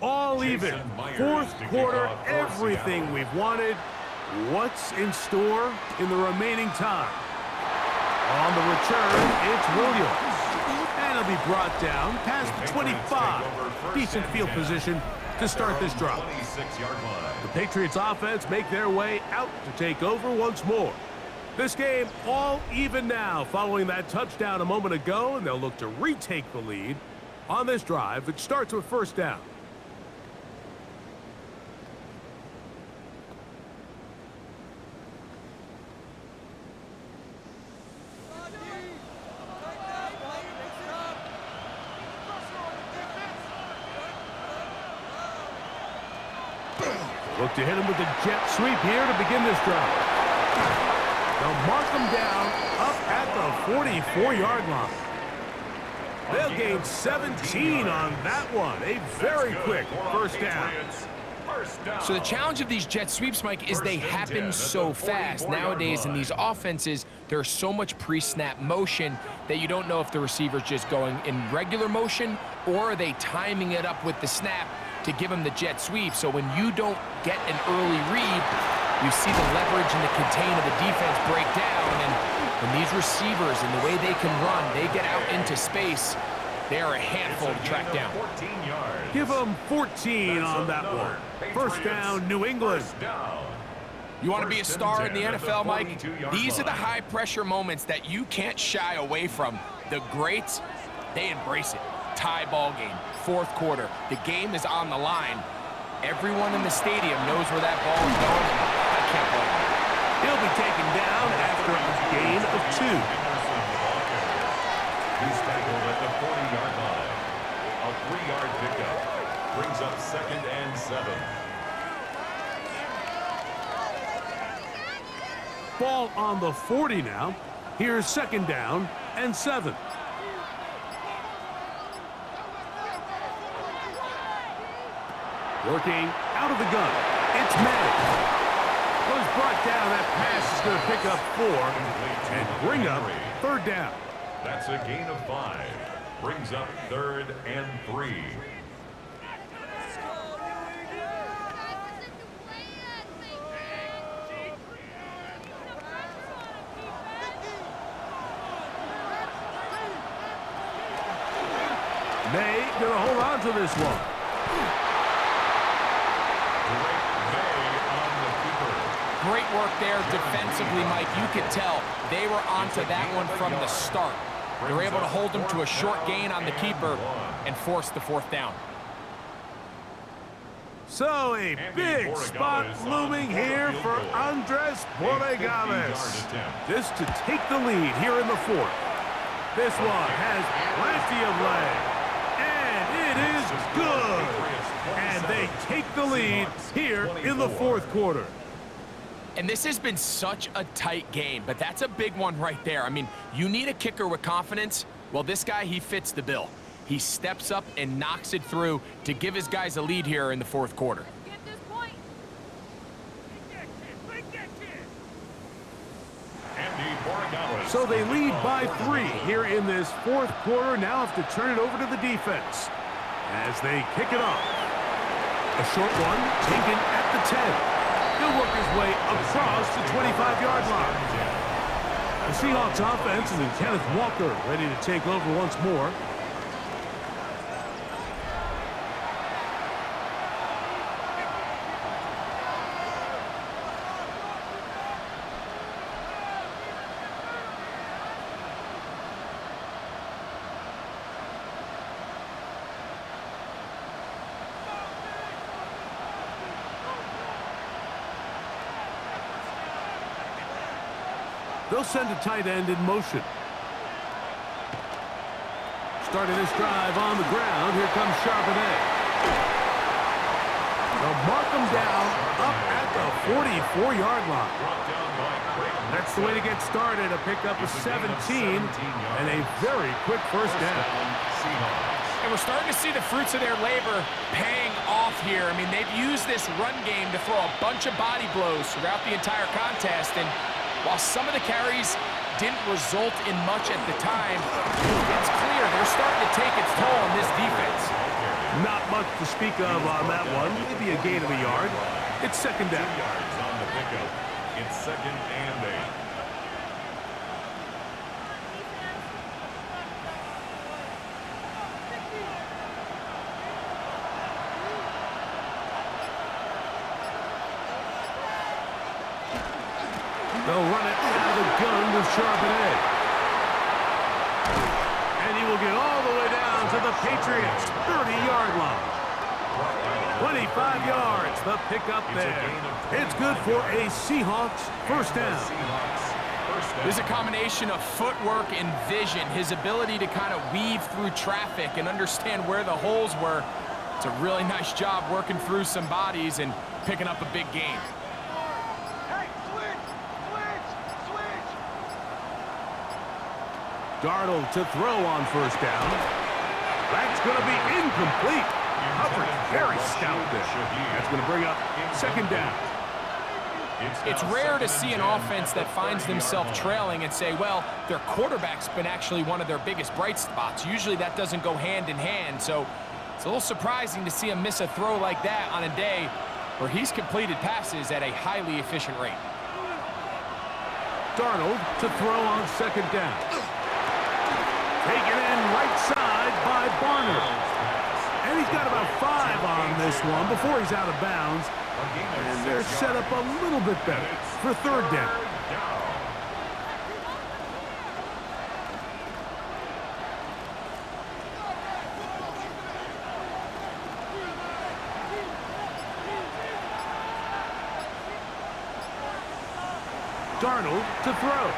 Speaker 1: All even. 4th quarter, everything we've wanted. What's in store in the remaining time? On the return, it's Williams. And he'll be brought down past the 25. Decent field position to start this drive. The Patriots offense make their way out to take over once more. This game all even now following that touchdown a moment ago, and they'll look to retake the lead on this drive that starts with 1st down. Look to hit him with the jet sweep here to begin this drive. They'll mark him down up at the 44-yard line. They'll gain 17 on that one. A very quick first down.
Speaker 2: So the challenge of these jet sweeps, Mike, is they happen so fast. Nowadays in these offenses, there's so much pre-snap motion that you don't know if the receiver's just going in regular motion or are they timing it up with the snap to give them the jet sweep. So when you don't get an early read, you see the leverage and the contain of the defense break down. And when these receivers and the way they can run, they get out into space, they are a handful to track down.
Speaker 1: Give them 14 on that one. First down, New England.
Speaker 2: You want to be a star in the NFL, Mike? These are the high-pressure moments that you can't shy away from. The greats, they embrace it. Tie ball game, fourth quarter. The game is on the line. Everyone in the stadium knows where that ball is going. I can't blame him.
Speaker 1: He'll be taken down after a gain of 2.
Speaker 3: He's tackled at the 40-yard line. A 3-yard pickup brings up 2nd and 7.
Speaker 1: Ball on the 40 now. Here's 2nd down and 7. Working out of the gun. It's Madden. Was brought down. That pass is going to pick up 4 and bring up 3rd down.
Speaker 3: That's a gain of 5. Brings up 3rd and 3.
Speaker 1: May going to hold on to this one.
Speaker 2: Great work there defensively, Mike. You could tell they were onto that one from the start. They were able to hold him to a short gain on the keeper and force the 4th down.
Speaker 1: So a big spot looming here for Andres Borregales. Just to take the lead here in the 4th. This one has plenty of leg. And it is good. And they take the lead here in the 4th quarter.
Speaker 2: And this has been such a tight game, but that's a big one right there. I mean, you need a kicker with confidence. Well, this guy, he fits the bill. He steps up and knocks it through to give his guys a lead here in the 4th quarter.
Speaker 1: So they lead by 3 here in this 4th quarter. Now have to turn it over to the defense as they kick it off. A short one taken at the 10. He'll work his way across the 25-yard line. The Seahawks offense and Kenneth Walker ready to take over once more. They'll send a tight end in motion. Starting this drive on the ground. Here comes Charbonnet. They'll mark him down up at the 44-yard line. That's the way to get started. A pickup of 17 and a very quick first down.
Speaker 2: And we're starting to see the fruits of their labor paying off here. I mean, they've used this run game to throw a bunch of body blows throughout the entire contest. And while some of the carries didn't result in much at the time, it's clear they're starting to take its toll on this defense.
Speaker 1: Not much to speak of on that one. Maybe a gain of a yard. It's 2nd down.
Speaker 3: 2 yards on the pickup. It's 2nd and 8.
Speaker 1: They'll run it out of the gun with Charbonnet. And he will get all the way down to the Patriots' 30-yard line. 25 yards, the pickup there. It's good for a Seahawks first down.
Speaker 2: There's a combination of footwork and vision, his ability to kind of weave through traffic and understand where the holes were. It's a really nice job working through some bodies, and picking up a big gain.
Speaker 5: Hey, switch!
Speaker 1: Darnold to throw on first down. That's going to be incomplete. Coverage very stout there. That's going to bring up second down.
Speaker 2: It's rare to see an offense that finds themselves trailing and say, well, their quarterback's been actually one of their biggest bright spots. Usually that doesn't go hand in hand, so it's a little surprising to see him miss a throw like that on a day where he's completed passes at a highly efficient rate.
Speaker 1: Darnold to throw on second down. Taken in right side by Barner. And he's got about 5 on this one before he's out of bounds. And they're set up a little bit better for third down. Darnold to throw.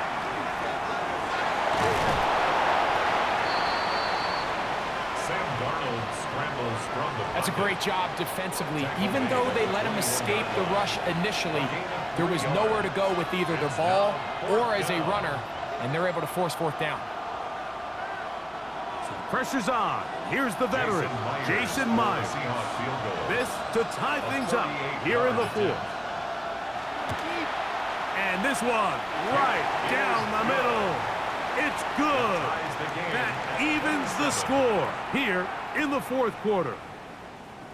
Speaker 2: That's a great job defensively. Even though they let him escape the rush initially, there was nowhere to go with either the ball or as a runner, and they're able to force fourth down.
Speaker 1: So pressure's on. Here's the veteran, Jason Myers. This to tie things up here in the fourth. And this one right down the middle. It's good. That evens the score here in the fourth quarter.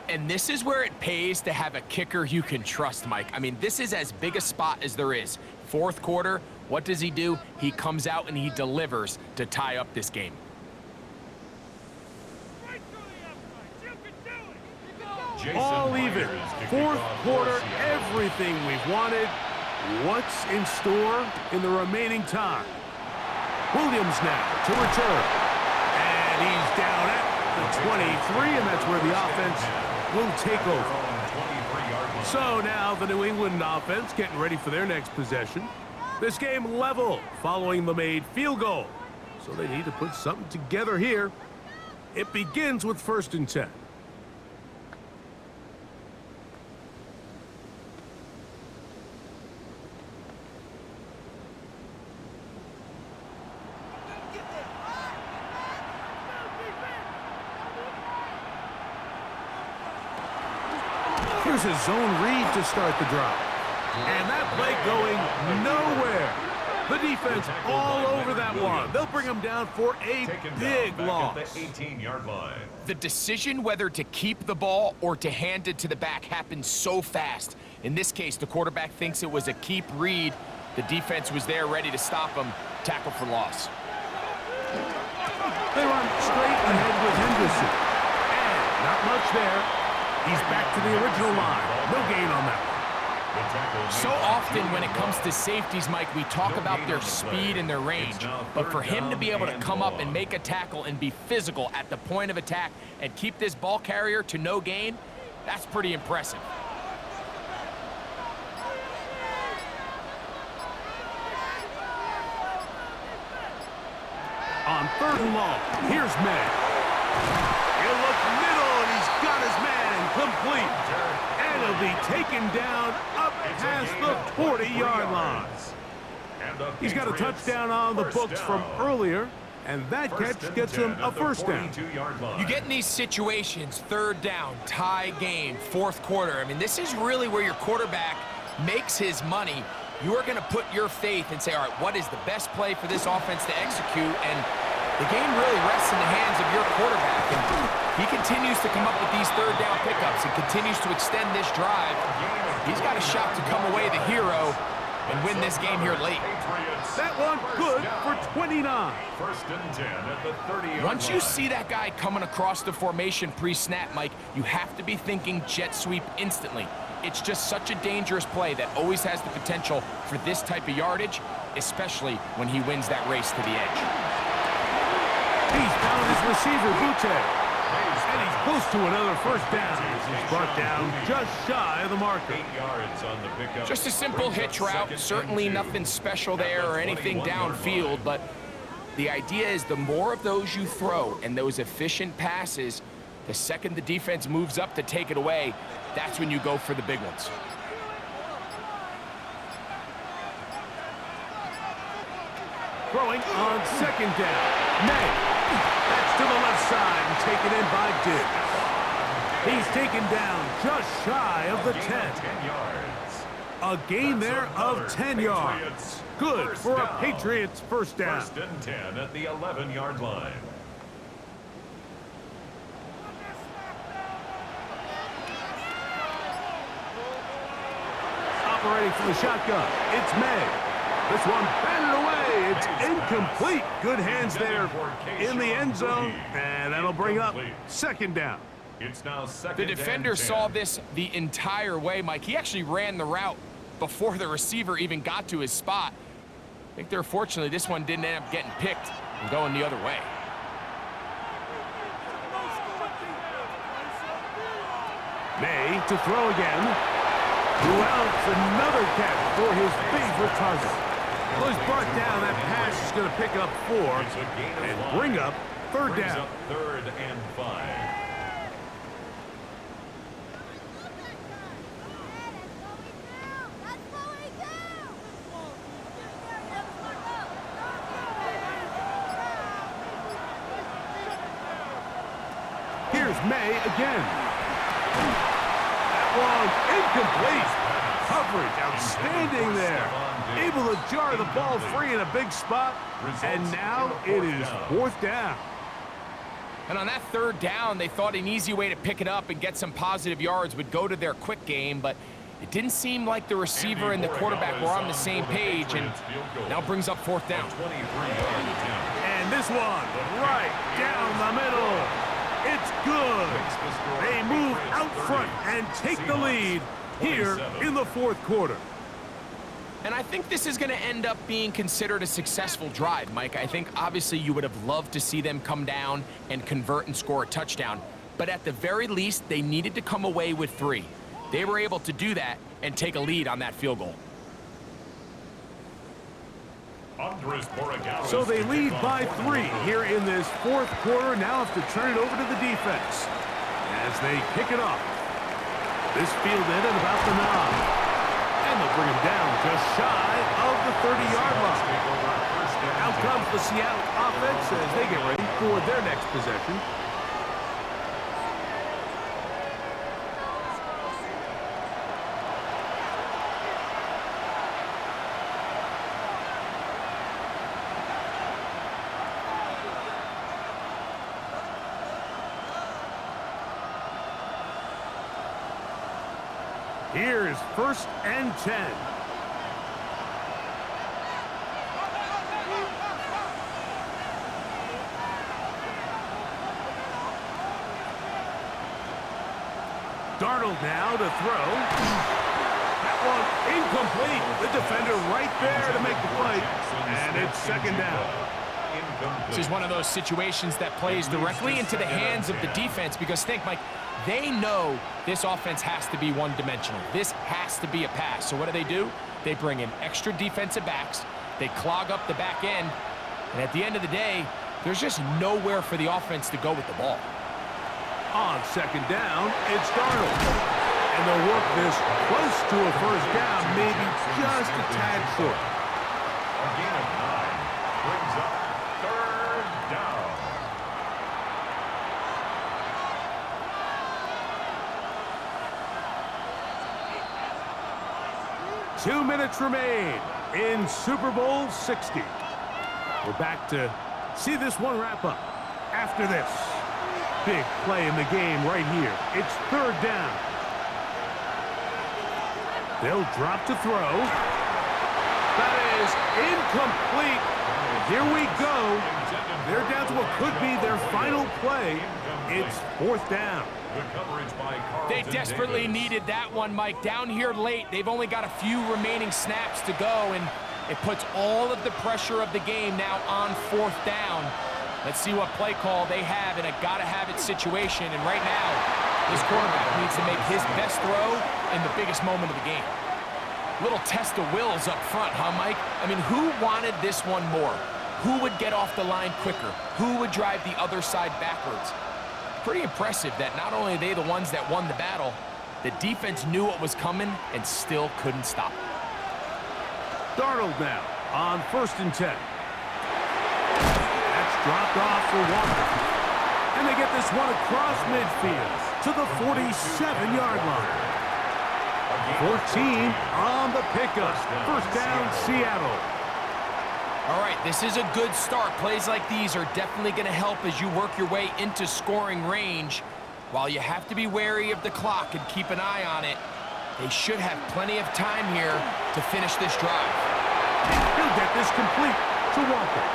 Speaker 2: And this is where it pays to have a kicker you can trust, Mike. I mean, this is as big a spot as there is. Fourth quarter, what does he do? He comes out and he delivers to tie up this game.
Speaker 1: All even. Fourth quarter, everything we've wanted. What's in store in the remaining time? Williams now to return. And he's down at the 23, and that's where the offense will take over. So now the New England offense getting ready for their next possession. This game level following the made field goal. So they need to put something together here. It begins with 1st and 10. Here's a zone read to start the drive. And that play going nowhere. The defense all over that one. They'll bring them down for a big loss.
Speaker 3: At the 18-yard line.
Speaker 2: The decision whether to keep the ball or to hand it to the back happens so fast. In this case, the quarterback thinks it was a keep read. The defense was there ready to stop him. Tackle for loss.
Speaker 1: They run straight ahead with Henderson. And not much there. He's back to the original line. No gain on that one.
Speaker 2: So often when it comes to safeties, Mike, we talk about their speed and their range. But for him to be able to come up and make a tackle and be physical at the point of attack and keep this ball carrier to no gain, that's pretty impressive.
Speaker 1: On 3rd and long, here's May. He'll look middle, and he's got his man complete. And he'll be taken down up past the 40-yard line. He's got a touchdown on the books from earlier, and that catch gets him a first down.
Speaker 2: You get in these situations, 3rd down, tie game, 4th quarter. I mean, this is really where your quarterback makes his money. You are going to put your faith and say, all right, what is the best play for this offense to execute? And the game really rests in the hands of your quarterback. And he continues to come up with these 3rd down pickups and continues to extend this drive. He's got a shot to come away the hero and win this game here late.
Speaker 1: That one good for 29.
Speaker 3: 1st and 10 at the 30-yard line.
Speaker 2: Once you see that guy coming across the formation pre-snap, Mike, you have to be thinking jet sweep instantly. It's just such a dangerous play that always has the potential for this type of yardage, especially when he wins that race to the edge.
Speaker 1: He's found his receiver, Butte. And he's close to another first down. He's brought down just shy of the marker.
Speaker 3: 8 yards on the pickup.
Speaker 2: Just a simple hitch route. Certainly nothing special there or anything downfield, but the idea is the more of those you throw and those efficient passes, The second the defense moves up to take it away, that's when you go for the big ones.
Speaker 1: Throwing on second down. May. That's to the left side and taken in by Diggs. He's taken down just shy of the 10.
Speaker 3: 10 yards.
Speaker 1: A gain there of 10 yards. Good for a Patriots first down.
Speaker 3: First and 10 at the 11-yard line.
Speaker 1: Operating from the shotgun, it's May. This one batted away. It's incomplete. Good hands there in the end zone, and that'll bring up second down.
Speaker 3: It's now second.
Speaker 2: The defender
Speaker 3: and 10.
Speaker 2: saw this the entire way, Mike. He actually ran the route before the receiver even got to his spot. I think they're fortunately this one didn't end up getting picked and going the other way.
Speaker 1: May to throw again. Routs another catch for his favorite target. Well, he's brought down. That pass is going to pick up 4
Speaker 3: It's a gain of
Speaker 1: and
Speaker 3: 5.
Speaker 1: bring up third
Speaker 3: Brings
Speaker 1: down.
Speaker 3: up third and 5.
Speaker 1: Here's May again. That one incomplete. Coverage outstanding there. Able to jar the ball free in a big spot. And now it is fourth down.
Speaker 2: And on that third down, they thought an easy way to pick it up and get some positive yards would go to their quick game, but it didn't seem like the receiver and the quarterback were on the same page, and now brings up fourth down.
Speaker 3: 23-yard attempt.
Speaker 1: And this one right down the middle. It's good. They move out front and take the lead here in the fourth quarter.
Speaker 2: And I think this is going to end up being considered a successful drive, Mike. I think obviously you would have loved to see them come down and convert and score a touchdown. But at the very least, they needed to come away with 3. They were able to do that and take a lead on that field goal.
Speaker 1: So they lead by 3 here in this fourth quarter. Now have to turn it over to the defense as they kick it off. This field end at about the 9. And they'll bring him down just shy of the 30-yard line. Out comes the Seattle offense as they get ready for their next possession. Here's first and 10. Darnold now to throw. That one incomplete. The defender right there to make the play. And it's second down.
Speaker 2: This is one of those situations that plays directly into the hands of the defense because think, Mike, they know this offense has to be one-dimensional. This has to be a pass. So what do? They bring in extra defensive backs. They clog up the back end. And at the end of the day, there's just nowhere for the offense to go with the ball.
Speaker 1: On second down, it's Darnold. And they'll work this close to a first down, maybe just a tad short.
Speaker 3: A gain of 9 brings up third down.
Speaker 1: 2 minutes remain in Super Bowl 60. We're back to see this one wrap up after this. Big play in the game right here. It's third down. They'll drop to throw. That is incomplete. Here we go. They're down to what could be their final play. It's fourth down.
Speaker 3: Good coverage by Carlton
Speaker 2: They desperately
Speaker 3: Davis.
Speaker 2: needed that one, Mike. Down here late, they've only got a few remaining snaps to go, and it puts all of the pressure of the game now on fourth down. Let's see what play call they have in a gotta-have-it situation, and right now, this quarterback needs to make his best throw in the biggest moment of the game. Little test of wills up front, huh, Mike? I mean, who wanted this one more? Who would get off the line quicker? Who would drive the other side backwards? pretty impressive that not only are they the ones that won the battle, the defense knew what was coming and still couldn't stop it.
Speaker 1: Darnold now on 1st and 10. That's dropped off for Walker. And they get this one across midfield to the 47-yard line. 14 on the pickup. 1st down, Seattle.
Speaker 2: All right, this is a good start. Plays like these are definitely going to help as you work your way into scoring range. While you have to be wary of the clock and keep an eye on it, they should have plenty of time here to finish this drive.
Speaker 1: He'll get this complete to Walker.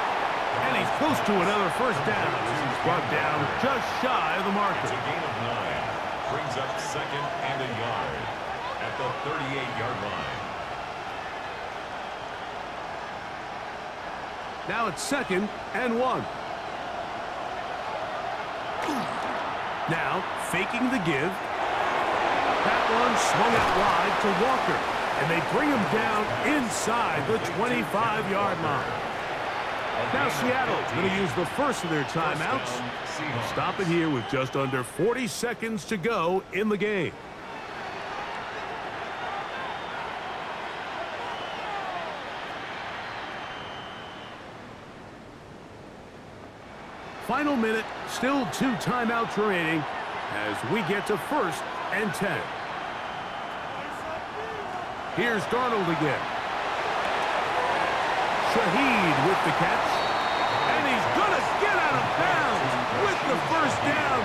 Speaker 1: And he's close to another 1st down. He's brought down just shy of the marker.
Speaker 3: It's a gain of 9. Brings up 2nd and a yard at the 38-yard line.
Speaker 1: Now it's 2nd and 1. Now faking the give. That one swung out wide to Walker. And they bring him down inside the 25-yard line. Now Seattle's going to use the first of their timeouts. Stop it here with just under 40 seconds to go in the game. Final minute, still 2 timeouts remaining as we get to 1st and 10. Here's Darnold again. Shaheed with the catch. And he's going to get out of bounds with the 1st down.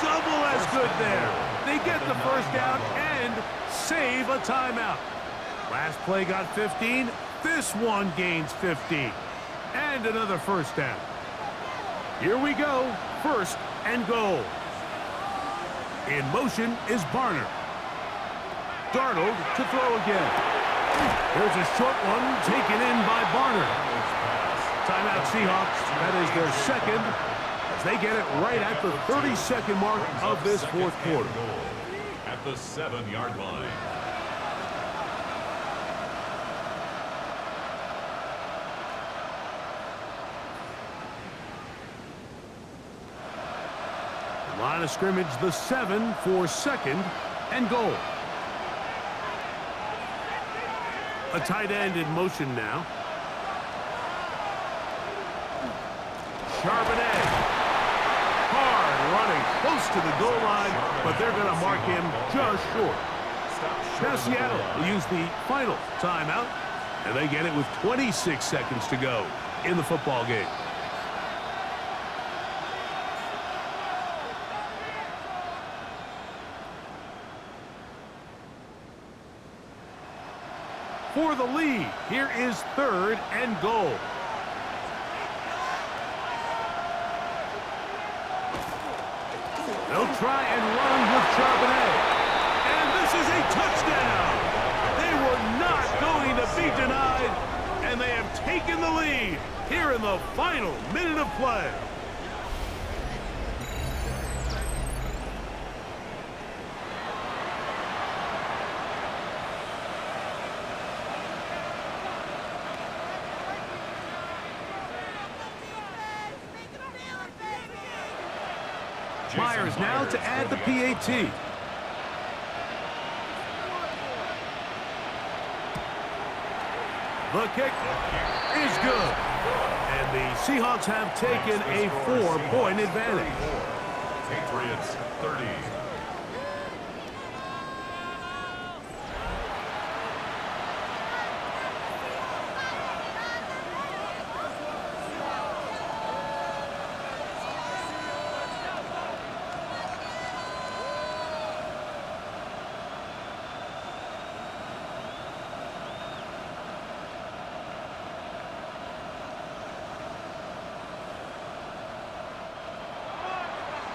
Speaker 1: Double as good there. They get the 1st down and save a timeout. Last play got 15. This one gains 15. And another 1st down. Here we go. 1st and goal. In motion is Barner. Darnold to throw again. There's a short one taken in by Barner. Timeout Seahawks. That is their 2nd as they get it right at the 32nd mark of this 4th quarter.
Speaker 3: At the 7-yard line.
Speaker 1: Line of scrimmage, the 7 for 2nd and goal. A tight end in motion now. Charbonnet. Hard running close to the goal line, but they're going to mark him just short. Now Seattle will use the final timeout, and they get it with 26 seconds to go in the football game. For the lead, here is 3rd and goal. They'll try and run with Charbonnet. And this is a touchdown. They were not going to be denied, and they have taken the lead here in the final minute of play. Myers now to add the PAT. The kick is good. And the Seahawks have taken a 4-point advantage.
Speaker 3: Patriots 30.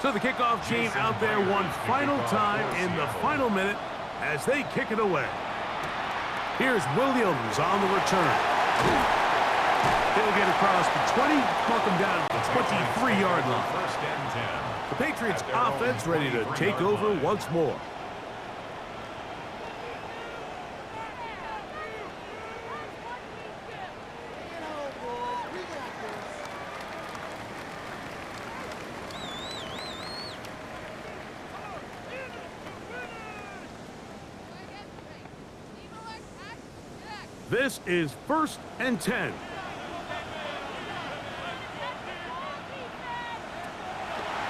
Speaker 1: So the kickoff team out there one final time in the final minute as they kick it away. Here's Williams on the return. He'll get across the 20, mark him down at the 23-yard line.
Speaker 3: 1st and 10.
Speaker 1: The Patriots offense ready to take over once more. This is 1st and 10.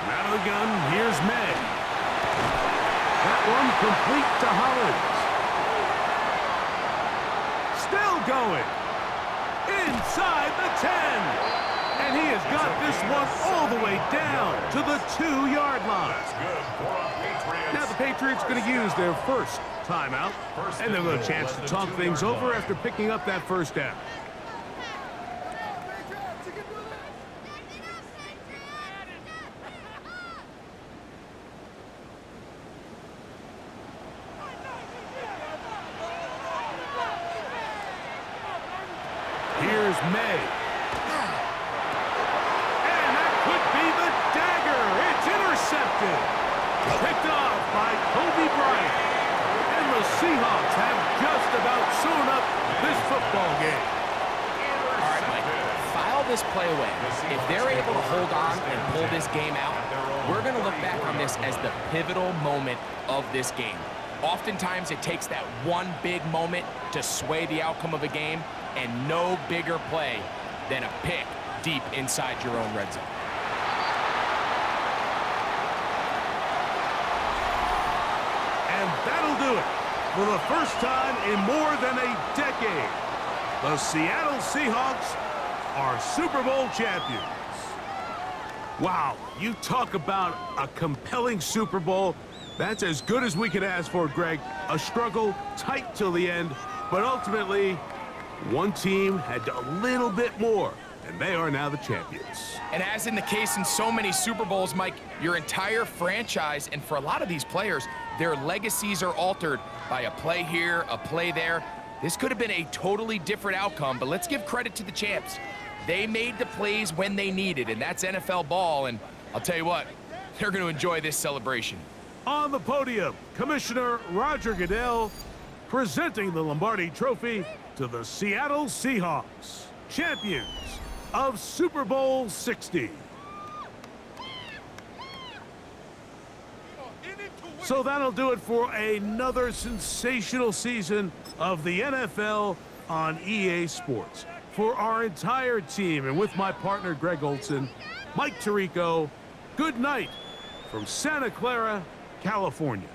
Speaker 1: Out of the gun, here's May. That one complete to Hollins. Still going. Inside the 10. And he has got this one all the way down to the 2-yard line.
Speaker 3: That's good for a Patriots.
Speaker 1: Now the Patriots going to use their first timeout, and they'll have a chance to talk things over after picking up that first down. Here's May. And that could be the dagger. It's intercepted. Picked off by Kobe Bryant. And the Seahawks have just about sewn up this football game.
Speaker 2: All right, Mike, file this play away. If they're able to hold on and pull this game out, we're going to look back on this as the pivotal moment of this game. Oftentimes, it takes that one big moment to sway the outcome of a game, and no bigger play than a pick deep inside your own red zone.
Speaker 1: And that'll do it. For the first time in more than a decade, the Seattle Seahawks are Super Bowl champions. Wow, you talk about a compelling Super Bowl. That's as good as we could ask for, Greg. A struggle, tight till the end, but ultimately, one team had a little bit more, and they are now the champions.
Speaker 2: And as in the case in so many Super Bowls, Mike, your entire franchise, and for a lot of these players, their legacies are altered by a play here, a play there. This could have been a totally different outcome, but let's give credit to the champs. They made the plays when they needed, and that's NFL ball, and I'll tell you what, they're going to enjoy this celebration.
Speaker 1: On the podium, Commissioner Roger Goodell presenting the Lombardi Trophy to the Seattle Seahawks, champions of Super Bowl 60. So that'll do it for another sensational season of the NFL on EA Sports. For our entire team and with my partner Greg Olson, Mike Tirico, good night from Santa Clara, California.